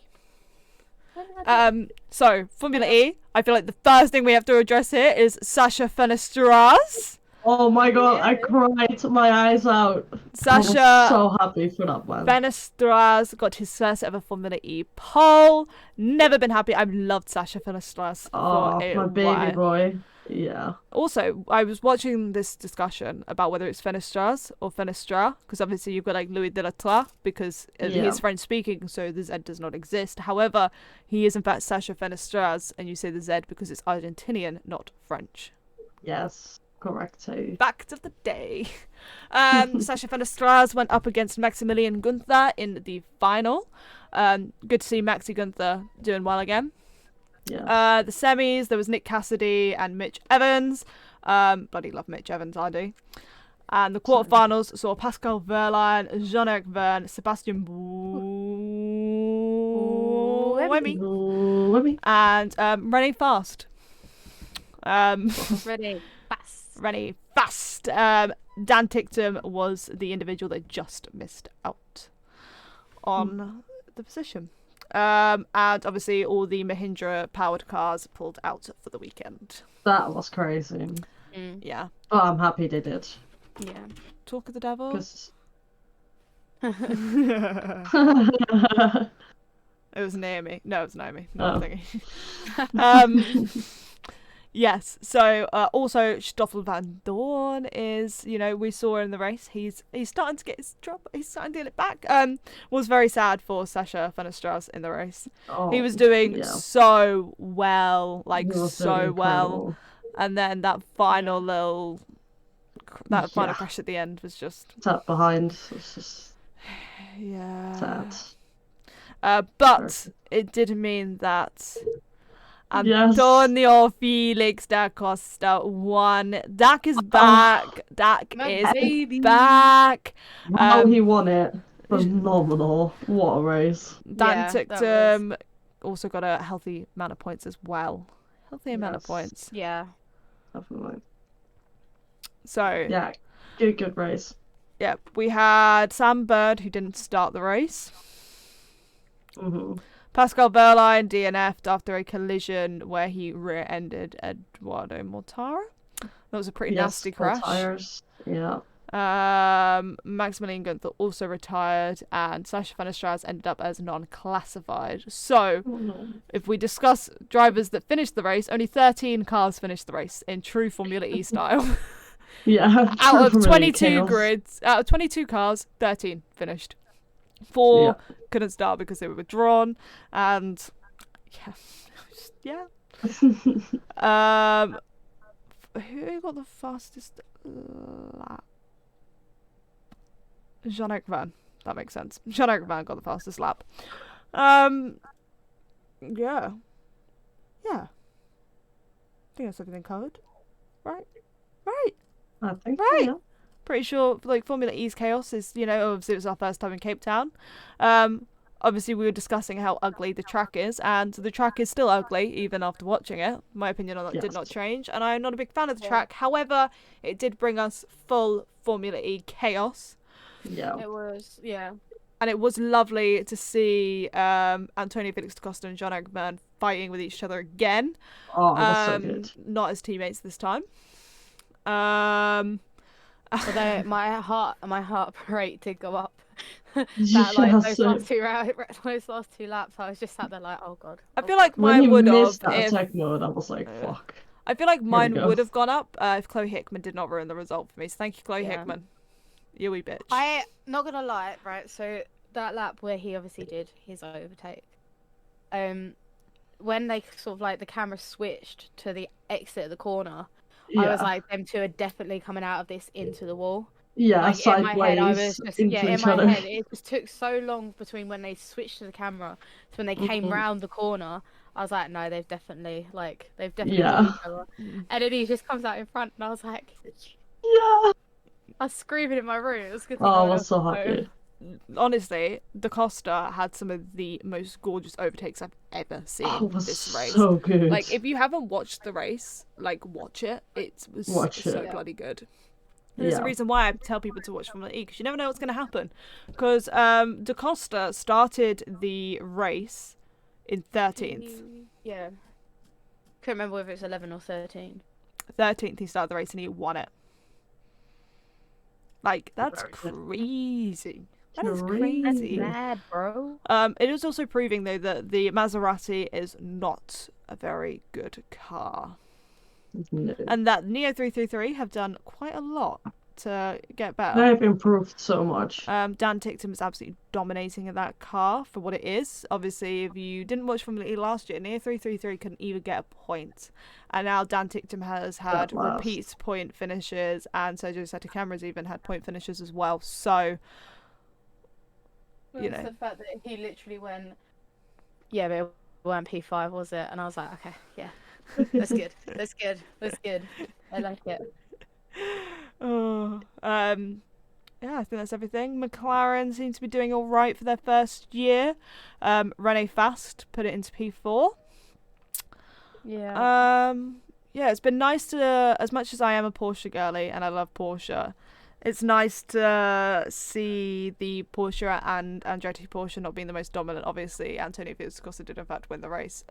So Formula E, I feel like the first thing we have to address here is Sasha Fenestras. Oh my god, I cried my eyes out. Sasha, I was so happy for that one. Fenestras got his first ever Formula E pole. Never been happy. I've loved Sasha Fenestras Oh, my baby boy. Yeah. Also, I was watching this discussion about whether it's Fenestras or Fenestra, because obviously you've got like Louis de la Tour, because he's French speaking, so the Z does not exist. However, he is in fact Sasha Fenestras, and you say the Z because it's Argentinian, not French. Yes. Correct. Fact of the day. Sasha Fenestras went up against Maximilian Gunther in the final. Good to see Maxi Gunther doing well again. Yeah. The semis, there was Nick Cassidy and Mitch Evans. Bloody love Mitch Evans, I do. And the quarterfinals saw Pascal Wehrlein, Jean-Eric Verne, Sebastian Buemi, and Rennie Fast. Rennie Fast. Dan Ticktum was the individual that just missed out on the position. And obviously all the Mahindra powered cars pulled out for the weekend. That was crazy. Yeah. Oh, I'm happy they did. Yeah. Talk of the devil. It was Naomi. No, it was Naomi. Not thinking. Yes. So also Stoffel van Dorn is, we saw in the race. He's starting to get his drop. He's starting to get it back. Was very sad for Sasha Fenestras in the race. He was doing so well, so well, and then that final final crash at the end was just sat behind. It's just sad. But it did mean that Antonio Felix da Costa won. Dak is back. Dak is back. He won it. Phenomenal. What a race. Dan Ticktum also got a healthy amount of points as well. Healthy amount of points. Yeah. Definitely. So yeah, good race. Yeah, we had Sam Bird, who didn't start the race. Pascal Wehrlein DNF'd after a collision where he rear-ended Eduardo Mortara. That was a pretty nasty crash. Tires. Yeah. Maximilian Gunther also retired, and Sasha Fenestras ended up as non-classified. So, if we discuss drivers that finished the race, only 13 cars finished the race in true Formula E style. Yeah. Out of 22 grids, out of 22 cars, 13 finished. 4 couldn't start because they were withdrawn, and who got the fastest lap? Jean-Eric Verne. That makes sense. Jean-Eric Verne got the fastest lap. Yeah. I think that's everything covered. Right? I think right. So, yeah. Pretty sure, Formula E's chaos is, obviously it was our first time in Cape Town. Obviously we were discussing how ugly the track is, and the track is still ugly, even after watching it. My opinion on that did not change, and I'm not a big fan of the track. However, it did bring us full Formula E chaos. Yeah. It was, And it was lovely to see Antonio Felix da Costa and Jean-Eric Verne fighting with each other again. Oh, that's so good. Not as teammates this time. Although my heart rate did go up. Those last two laps, I was just sat there like, oh god. I feel like mine would have. That attack mode, I was like, fuck. I feel like mine would have gone up if Chloe Hickman did not ruin the result for me. So thank you, Chloe Hickman. You wee bitch. I not gonna lie, right? So that lap where he obviously did his overtake, when they sort of the camera switched to the exit of the corner. I was like, them two are definitely coming out of this into the wall. Yeah, like in my head, I was sideways just into in each my other. head. It just took so long between when they switched to the camera to when they came round the corner. I was like, no, they've definitely got Yeah. each other. And then he just comes out in front, and I was like, Yeah. I was screaming in my room. It was a good thing Oh, no I one was else so was happy. home. Honestly, DaCosta had some of the most gorgeous overtakes I've ever seen Oh, it was this race. so good. Like, if you haven't watched the race, like, watch it. It was so bloody good. And there's a reason why I tell people to watch Formula E, because you never know what's going to happen. Because DaCosta started the race in 13th. Yeah. Couldn't remember whether it's 11 or 13. 13th he started the race and he won it. Like, that's crazy. That is crazy. That's mad, bro. It is also proving, though, that the Maserati is not a very good car. No. And that Neo 333 have done quite a lot to get better. They've improved so much. Dan Tickton was absolutely dominating in that car for what it is. Obviously, if you didn't watch Formula E last year, Neo 333 couldn't even get a point. And now Dan Tickton has had repeat point finishes, and Sergio Sette Camara's even had point finishes as well. So, you know. The fact that he literally went, yeah, but it weren't P5, was it? And I was like, okay, yeah. That's good. That's good. That's good. I like it. Oh, yeah, I think that's everything. McLaren seem to be doing all right for their first year. René Fast put it into P4. Yeah. Yeah, it's been nice to, as much as I am a Porsche girly and I love Porsche, it's nice to see the Porsche and Andretti Porsche not being the most dominant. Obviously, Antonio Giovinazzi did in fact win the race.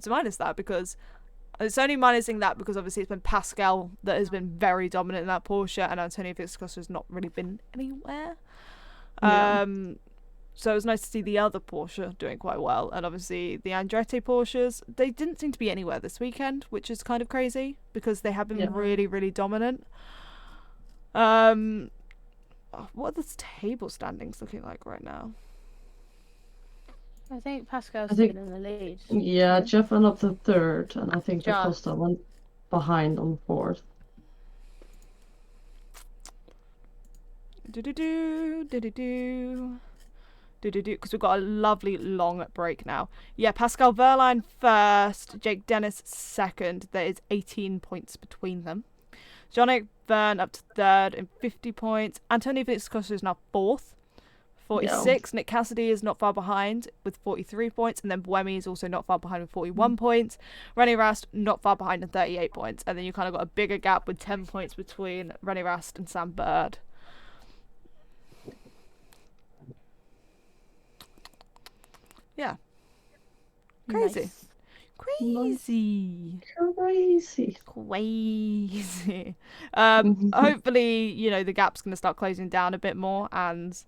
To minus that, because it's only minusing that because obviously it's been Pascal that has been very dominant in that Porsche, and Antonio Giovinazzi has not really been anywhere. Yeah. So it was nice to see the other Porsche doing quite well, and obviously the Andretti Porsches, they didn't seem to be anywhere this weekend, which is kind of crazy because they have been really, really dominant. What are the table standings looking like right now? I think Pascal's still in the lead. Yeah, Jeff went up to third, and I think DaCosta went behind on fourth. Because we've got a lovely long break now. Yeah, Pascal Wehrlein first, Jake Dennis second. There is 18 points between them. Jean-Eric Verne up to third in 50 points. Antonio Giovinazzi is now fourth, 46. Nick Cassidy is not far behind with 43 points, and then Buemi is also not far behind with 41 points. René Rast not far behind with 38 points, and then you kind of got a bigger gap with 10 points between René Rast and Sam Bird. Yeah. Crazy. Nice. Crazy. Hopefully, you know, the gap's going to start closing down a bit more, and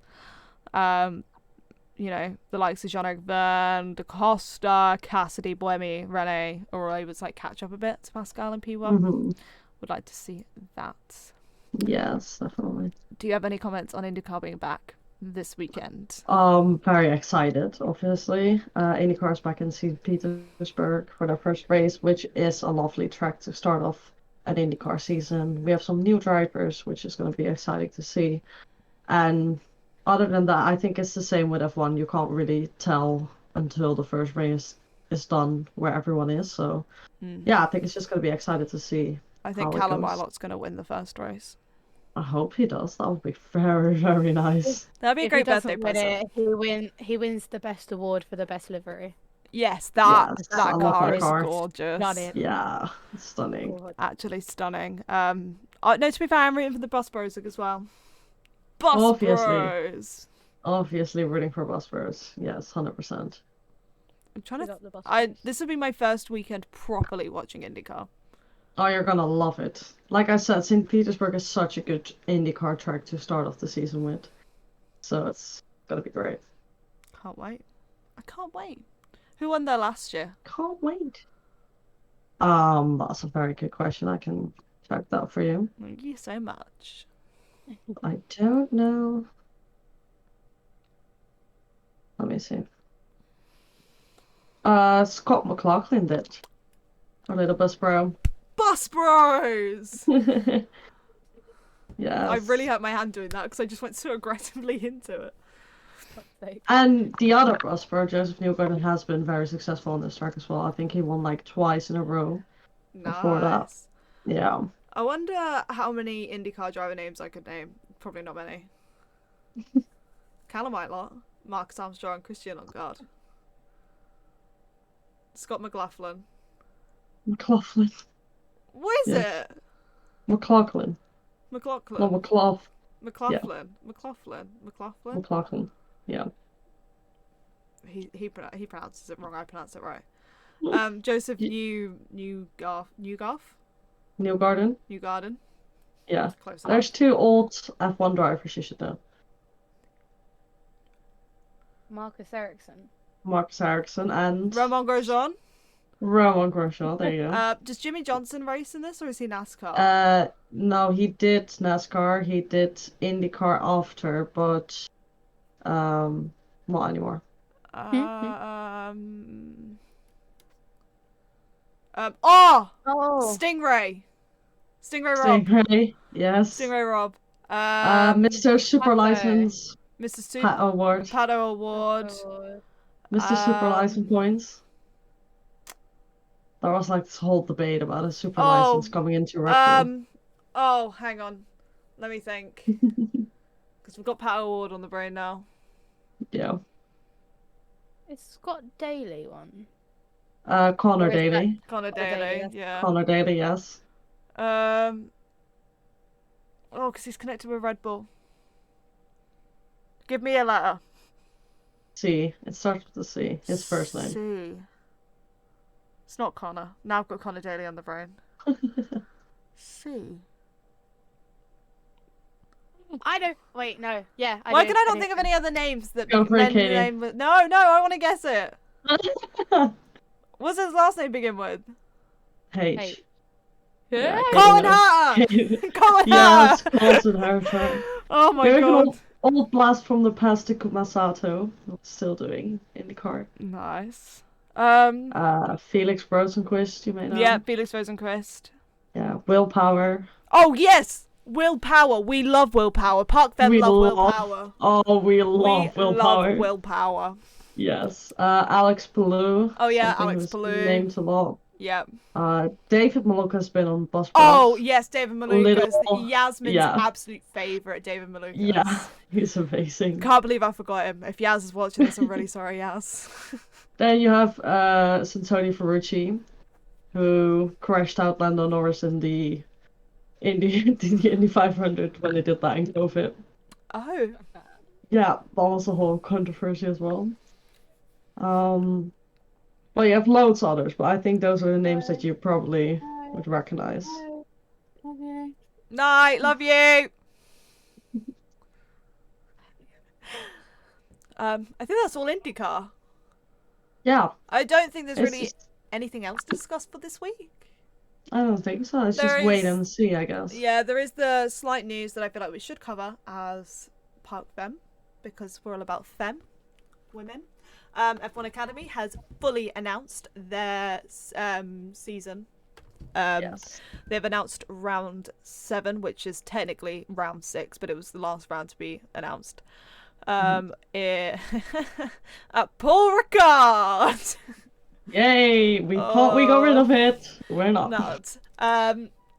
you know, the likes of Jean-Eric Verne, DaCosta, Cassidy, Buemi, René are all able to like catch up a bit to Pascal and P1. Would like to see that. Yes, definitely. Do you have any comments on IndyCar being back this weekend? Very excited, obviously. IndyCar's back in St. Petersburg for their first race, which is a lovely track to start off an IndyCar season. We have some new drivers, which is going to be exciting to see. And other than that, I think it's the same with F1. You can't really tell until the first race is done where everyone is. So, yeah, I think it's just going to be excited to see. I think Callum Ilot's going to win the first race. I hope he does. That would be very, very nice. That'd be a great birthday present. He wins the best award for the best livery. Yes, that car is gorgeous. Yeah, stunning. Actually stunning. No, to be fair, I'm rooting for the Bus Bros as well. Bros. Obviously rooting for Bus Bros. Yes, 100%. I'm trying to. This will be my first weekend properly watching IndyCar. Oh, you're gonna love it. Like I said, St. Petersburg is such a good IndyCar track to start off the season with. So it's gonna be great. Can't wait. I can't wait. Who won there last year? Can't wait. That's a very good question. I can check that for you. Thank you so much. I don't know. Let me see. Scott McLaughlin did. A little bus bro. Bus Bros! Yes. I really hurt my hand doing that because I just went so aggressively into it. And the other prosper, Joseph Newgarden, has been very successful on this track as well. I think he won like twice in a row before that. Yeah. I wonder how many IndyCar driver names I could name. Probably not many. Callum Whitelot, Marcus Armstrong, Christian Lundgaard, Scott McLaughlin. McLaughlin. What is it? McLaughlin. McLaughlin. No, McLaughlin. McLaughlin. McLaughlin. McLaughlin. McLaughlin. Yeah. He pronounces it wrong. I pronounce it right. Joseph Newgarden. Newgarden. Yeah. Close enough. There's 2 old F1 drivers you should know. Marcus Ericsson and Romain Grosjean. There you go. Does Jimmy Johnson race in this, or is he NASCAR? No, he did NASCAR. He did IndyCar after, but not anymore. Stingray Rob. Stingray, yes. Stingray Rob. Mr. Super License. Mr. Pato Award. Mr. Super License points. There was like this whole debate about a super license coming into Red Bull. Hang on. Let me think. Because we've got Pato Award on the brain now. Yeah. Is Scott Daly one? Connor Daly. Connor Daly, yeah. Connor Daly, yes. Because he's connected with Red Bull. Give me a letter. C. It starts with a C. His first name. C. It's not Connor. Now I've got Connor Daly on the brain. C. I don't. Wait, no. Yeah. Why can I not think of any other names that begin with name? No, I want to guess it. What's his last name begin with? H. Yeah, Colin Harter. Colin Yes, Colin Harter. Oh my god. Old blast from the past to Masato. Still doing IndyCar. Nice. Felix Rosenqvist, you may know. Yeah, Felix Rosenqvist. Yeah, Willpower. Oh yes, Willpower. We love Willpower. Park them love Willpower. Oh, we love Willpower. Love Willpower. Yes. Alex Palou. Oh yeah, Alex Palou. Named a lot. Yeah. David Maluka's been on Bus. Oh yes, David Maluka's Yasmin's absolute favourite. David Maluka. Yeah, he's amazing. Can't believe I forgot him. If Yaz is watching this, I'm really sorry, Yaz. Then you have Santoni Ferrucci, who crashed out Lando Norris in the Indy 500 when they did that in COVID. Oh. Yeah, that was a whole controversy as well. Well, you have loads of others, but I think those are the names that you probably would recognize. Night, love you. I think that's all IndyCar. Yeah. I don't think there's really anything else to discuss for this week. I don't think so. It's just wait and see, I guess. Yeah, there is the slight news that I feel like we should cover as Parc'd Femme, because we're all about femme, women. F1 Academy has fully announced their season. Yes. They've announced round 7, which is technically round 6, but it was the last round to be announced. Paul Ricard. Yay! We thought we got rid of it. We're not.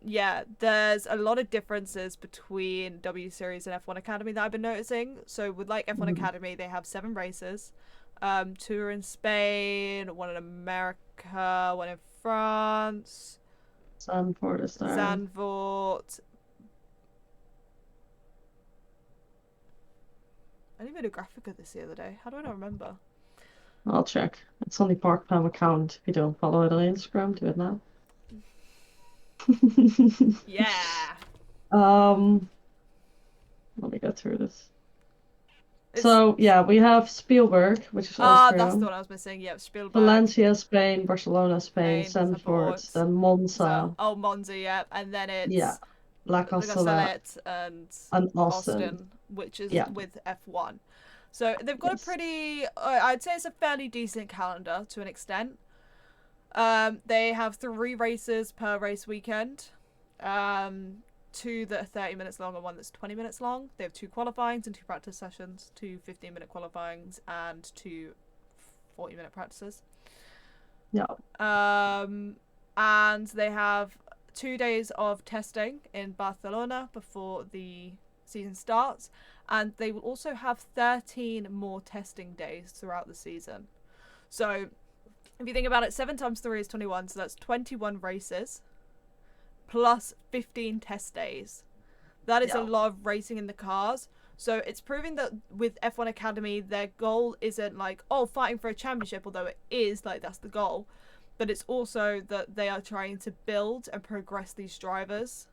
Yeah, there's a lot of differences between W Series and F1 Academy that I've been noticing. So with like F1 Academy, they have 7 races. 2 are in Spain, 1 in America, 1 in France. Zandvoort is there. Zandvoort. I didn't even do Graphica this the other day. How do I not remember? I'll check. It's on the Parc'd Femme account. If you don't follow it on Instagram, do it now. Yeah. Let me go through this. So yeah, we have Spielberg, which is Austria. That's the one I was missing. Yeah, Spielberg. Valencia, Spain. Barcelona, Spain. Zandvoort. Then Monza. Monza, yeah, and then it's La Castellet and Austin, which is with F1. So they've got a pretty, I'd say it's a fairly decent calendar to an extent. They have 3 races per race weekend. 2 that are 30 minutes long and 1 that's 20 minutes long. They have 2 qualifyings and 2 practice sessions, 2 15-minute qualifyings and 2 40-minute practices. Yeah. And they have 2 days of testing in Barcelona before the season starts, and they will also have 13 more testing days throughout the season. So if you think about it, 7 times 3 is 21, so that's 21 races plus 15 test days. That is a lot of racing in the cars. So it's proving that with F1 Academy, their goal isn't like, fighting for a championship, although it is, like, that's the goal. But it's also that they are trying to build and progress these drivers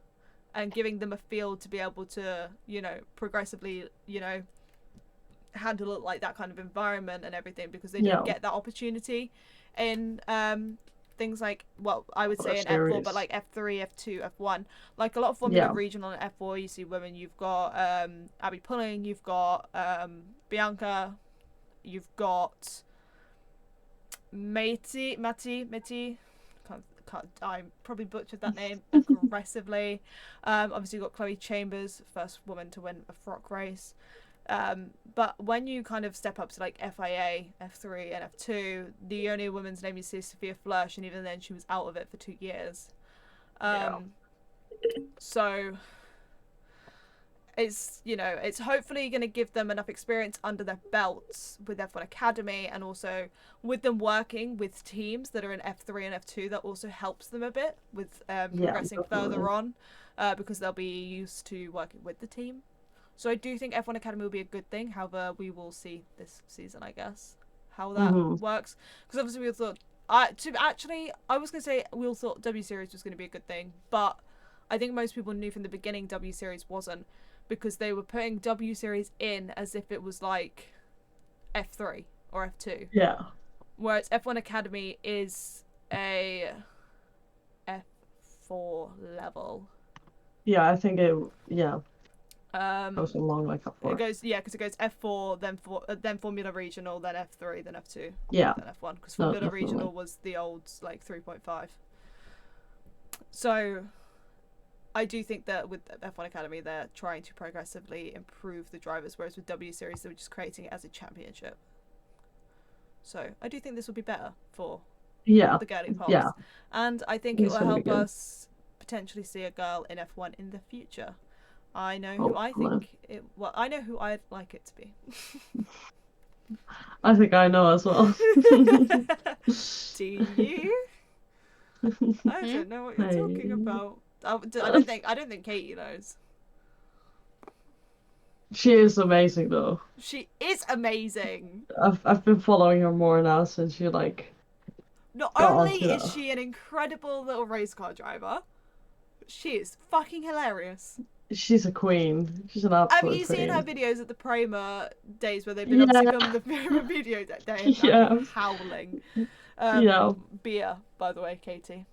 and giving them a field to be able to, progressively, handle it like that kind of environment and everything, because they don't get that opportunity in things like, I would say in F4, but like F3, F2, F1. Like a lot of Formula Regional and F4, you see women. You've got Abby Pulling, you've got Bianca, you've got Mati. I probably butchered that name aggressively. Obviously, you've got Chloe Chambers, first woman to win a frock race. But when you kind of step up to like FIA, F3 and F2, the only woman's name you see is Sophia Flörsch, and even then she was out of it for 2 years. So it's, it's hopefully going to give them enough experience under their belts with F1 Academy, and also with them working with teams that are in F3 and F2, that also helps them a bit with progressing further on, because they'll be used to working with the team. So I do think F1 Academy will be a good thing. However, we will see this season, I guess, how that works. Because obviously we all thought, I was going to say we all thought W Series was going to be a good thing. But I think most people knew from the beginning W Series wasn't, because they were putting W Series in as if it was like F3 or F2. Yeah. Whereas F1 Academy is a F4 level. Yeah, I think goes along like F4. It goes, because it goes F4, then Formula Regional, then F3, then F2, then F1, because Formula Regional was the old like 3.5. So I do think that with F1 Academy, they're trying to progressively improve the drivers, whereas with W Series, they were just creating it as a championship. So I do think this will be better for the girly pops. Yeah. And I think it will help us potentially see a girl in F1 in the future. I know who I think it. Well, I know who I'd like it to be. I think I know as well. Do you? I don't know what you're talking about. I don't think Katie knows. She is amazing, though. She is amazing. I've been following her more now since she like. Not only is she an incredible little race car driver, she is fucking hilarious. She's a queen. She's an absolute queen. Have you seen her videos at the Prima days where they've been obviously filming the Prima video that day? And howling. Bia, by the way, Katie.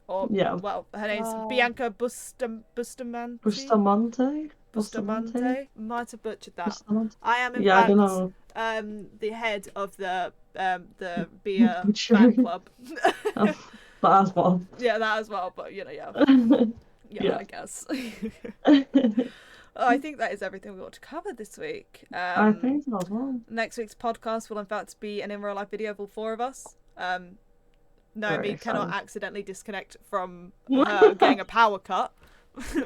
Or well, her name's Bianca Bustamante. Might have butchered that. Bustamante? I am in fact the head of the Bia fan club. That as well. Yeah, that as well. But I guess. I think that is everything we want to cover this week. I think so as well. Next week's podcast will in fact be an in real life video of all 4 of us. Naomi cannot accidentally disconnect from getting a power cut.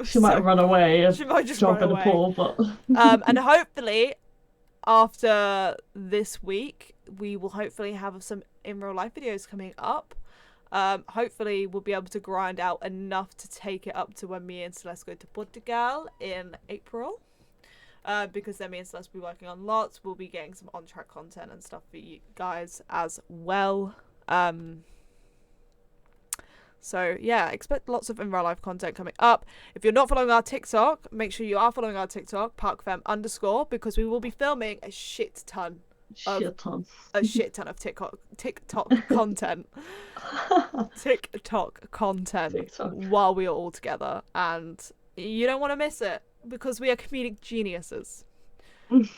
She might run away. She might just jump run in away. the pool, but and hopefully after this week we will hopefully have some in real life videos coming up. Hopefully we'll be able to grind out enough to take it up to when me and Celeste go to Portugal in April. Because then me and Celeste will be working on lots. We'll be getting some on-track content and stuff for you guys as well. So yeah, expect lots of in real life content coming up. If you're not following our TikTok, make sure you are following our TikTok, _, because we will be filming a shit ton of TikTok content. TikTok content while we are all together, and you don't want to miss it because we are comedic geniuses.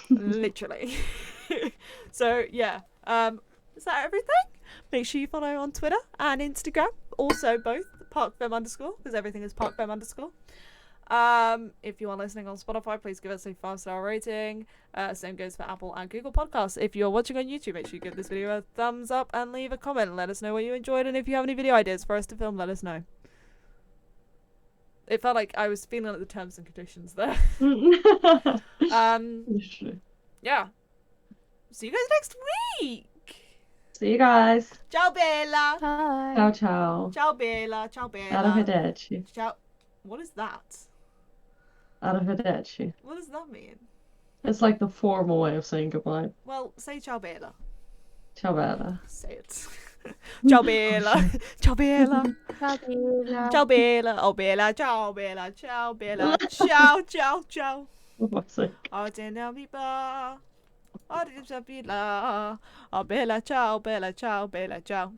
Literally. So yeah, is that everything? Make sure you follow on Twitter and Instagram, also both _, because everything is _. If you are listening on Spotify, please give us a 5-star rating. Same goes for Apple and Google Podcasts. If you're watching on YouTube, make sure you give this video a thumbs up and leave a comment. Let us know what you enjoyed, and if you have any video ideas for us to film, let us know. It felt like I was feeling like the terms and conditions there. Yeah. See you guys next week. See you guys. Ciao Bella. Bye. Ciao ciao. Ciao Bella. Ciao Bella. Arrivederci. Ciao. What is that? Arrivederci. What does that mean? It's like the formal way of saying goodbye. Well, say ciao Bella. Ciao Bella. Say it. Ciao Bella. Ciao Bella. Ciao, Bella. Ciao Bella. Oh Bella. Ciao Bella. Ciao Bella. Ciao ciao ciao. For fuck's sake. Oh Bella. Oh Bella. Ciao Bella. Ciao Bella. Ciao.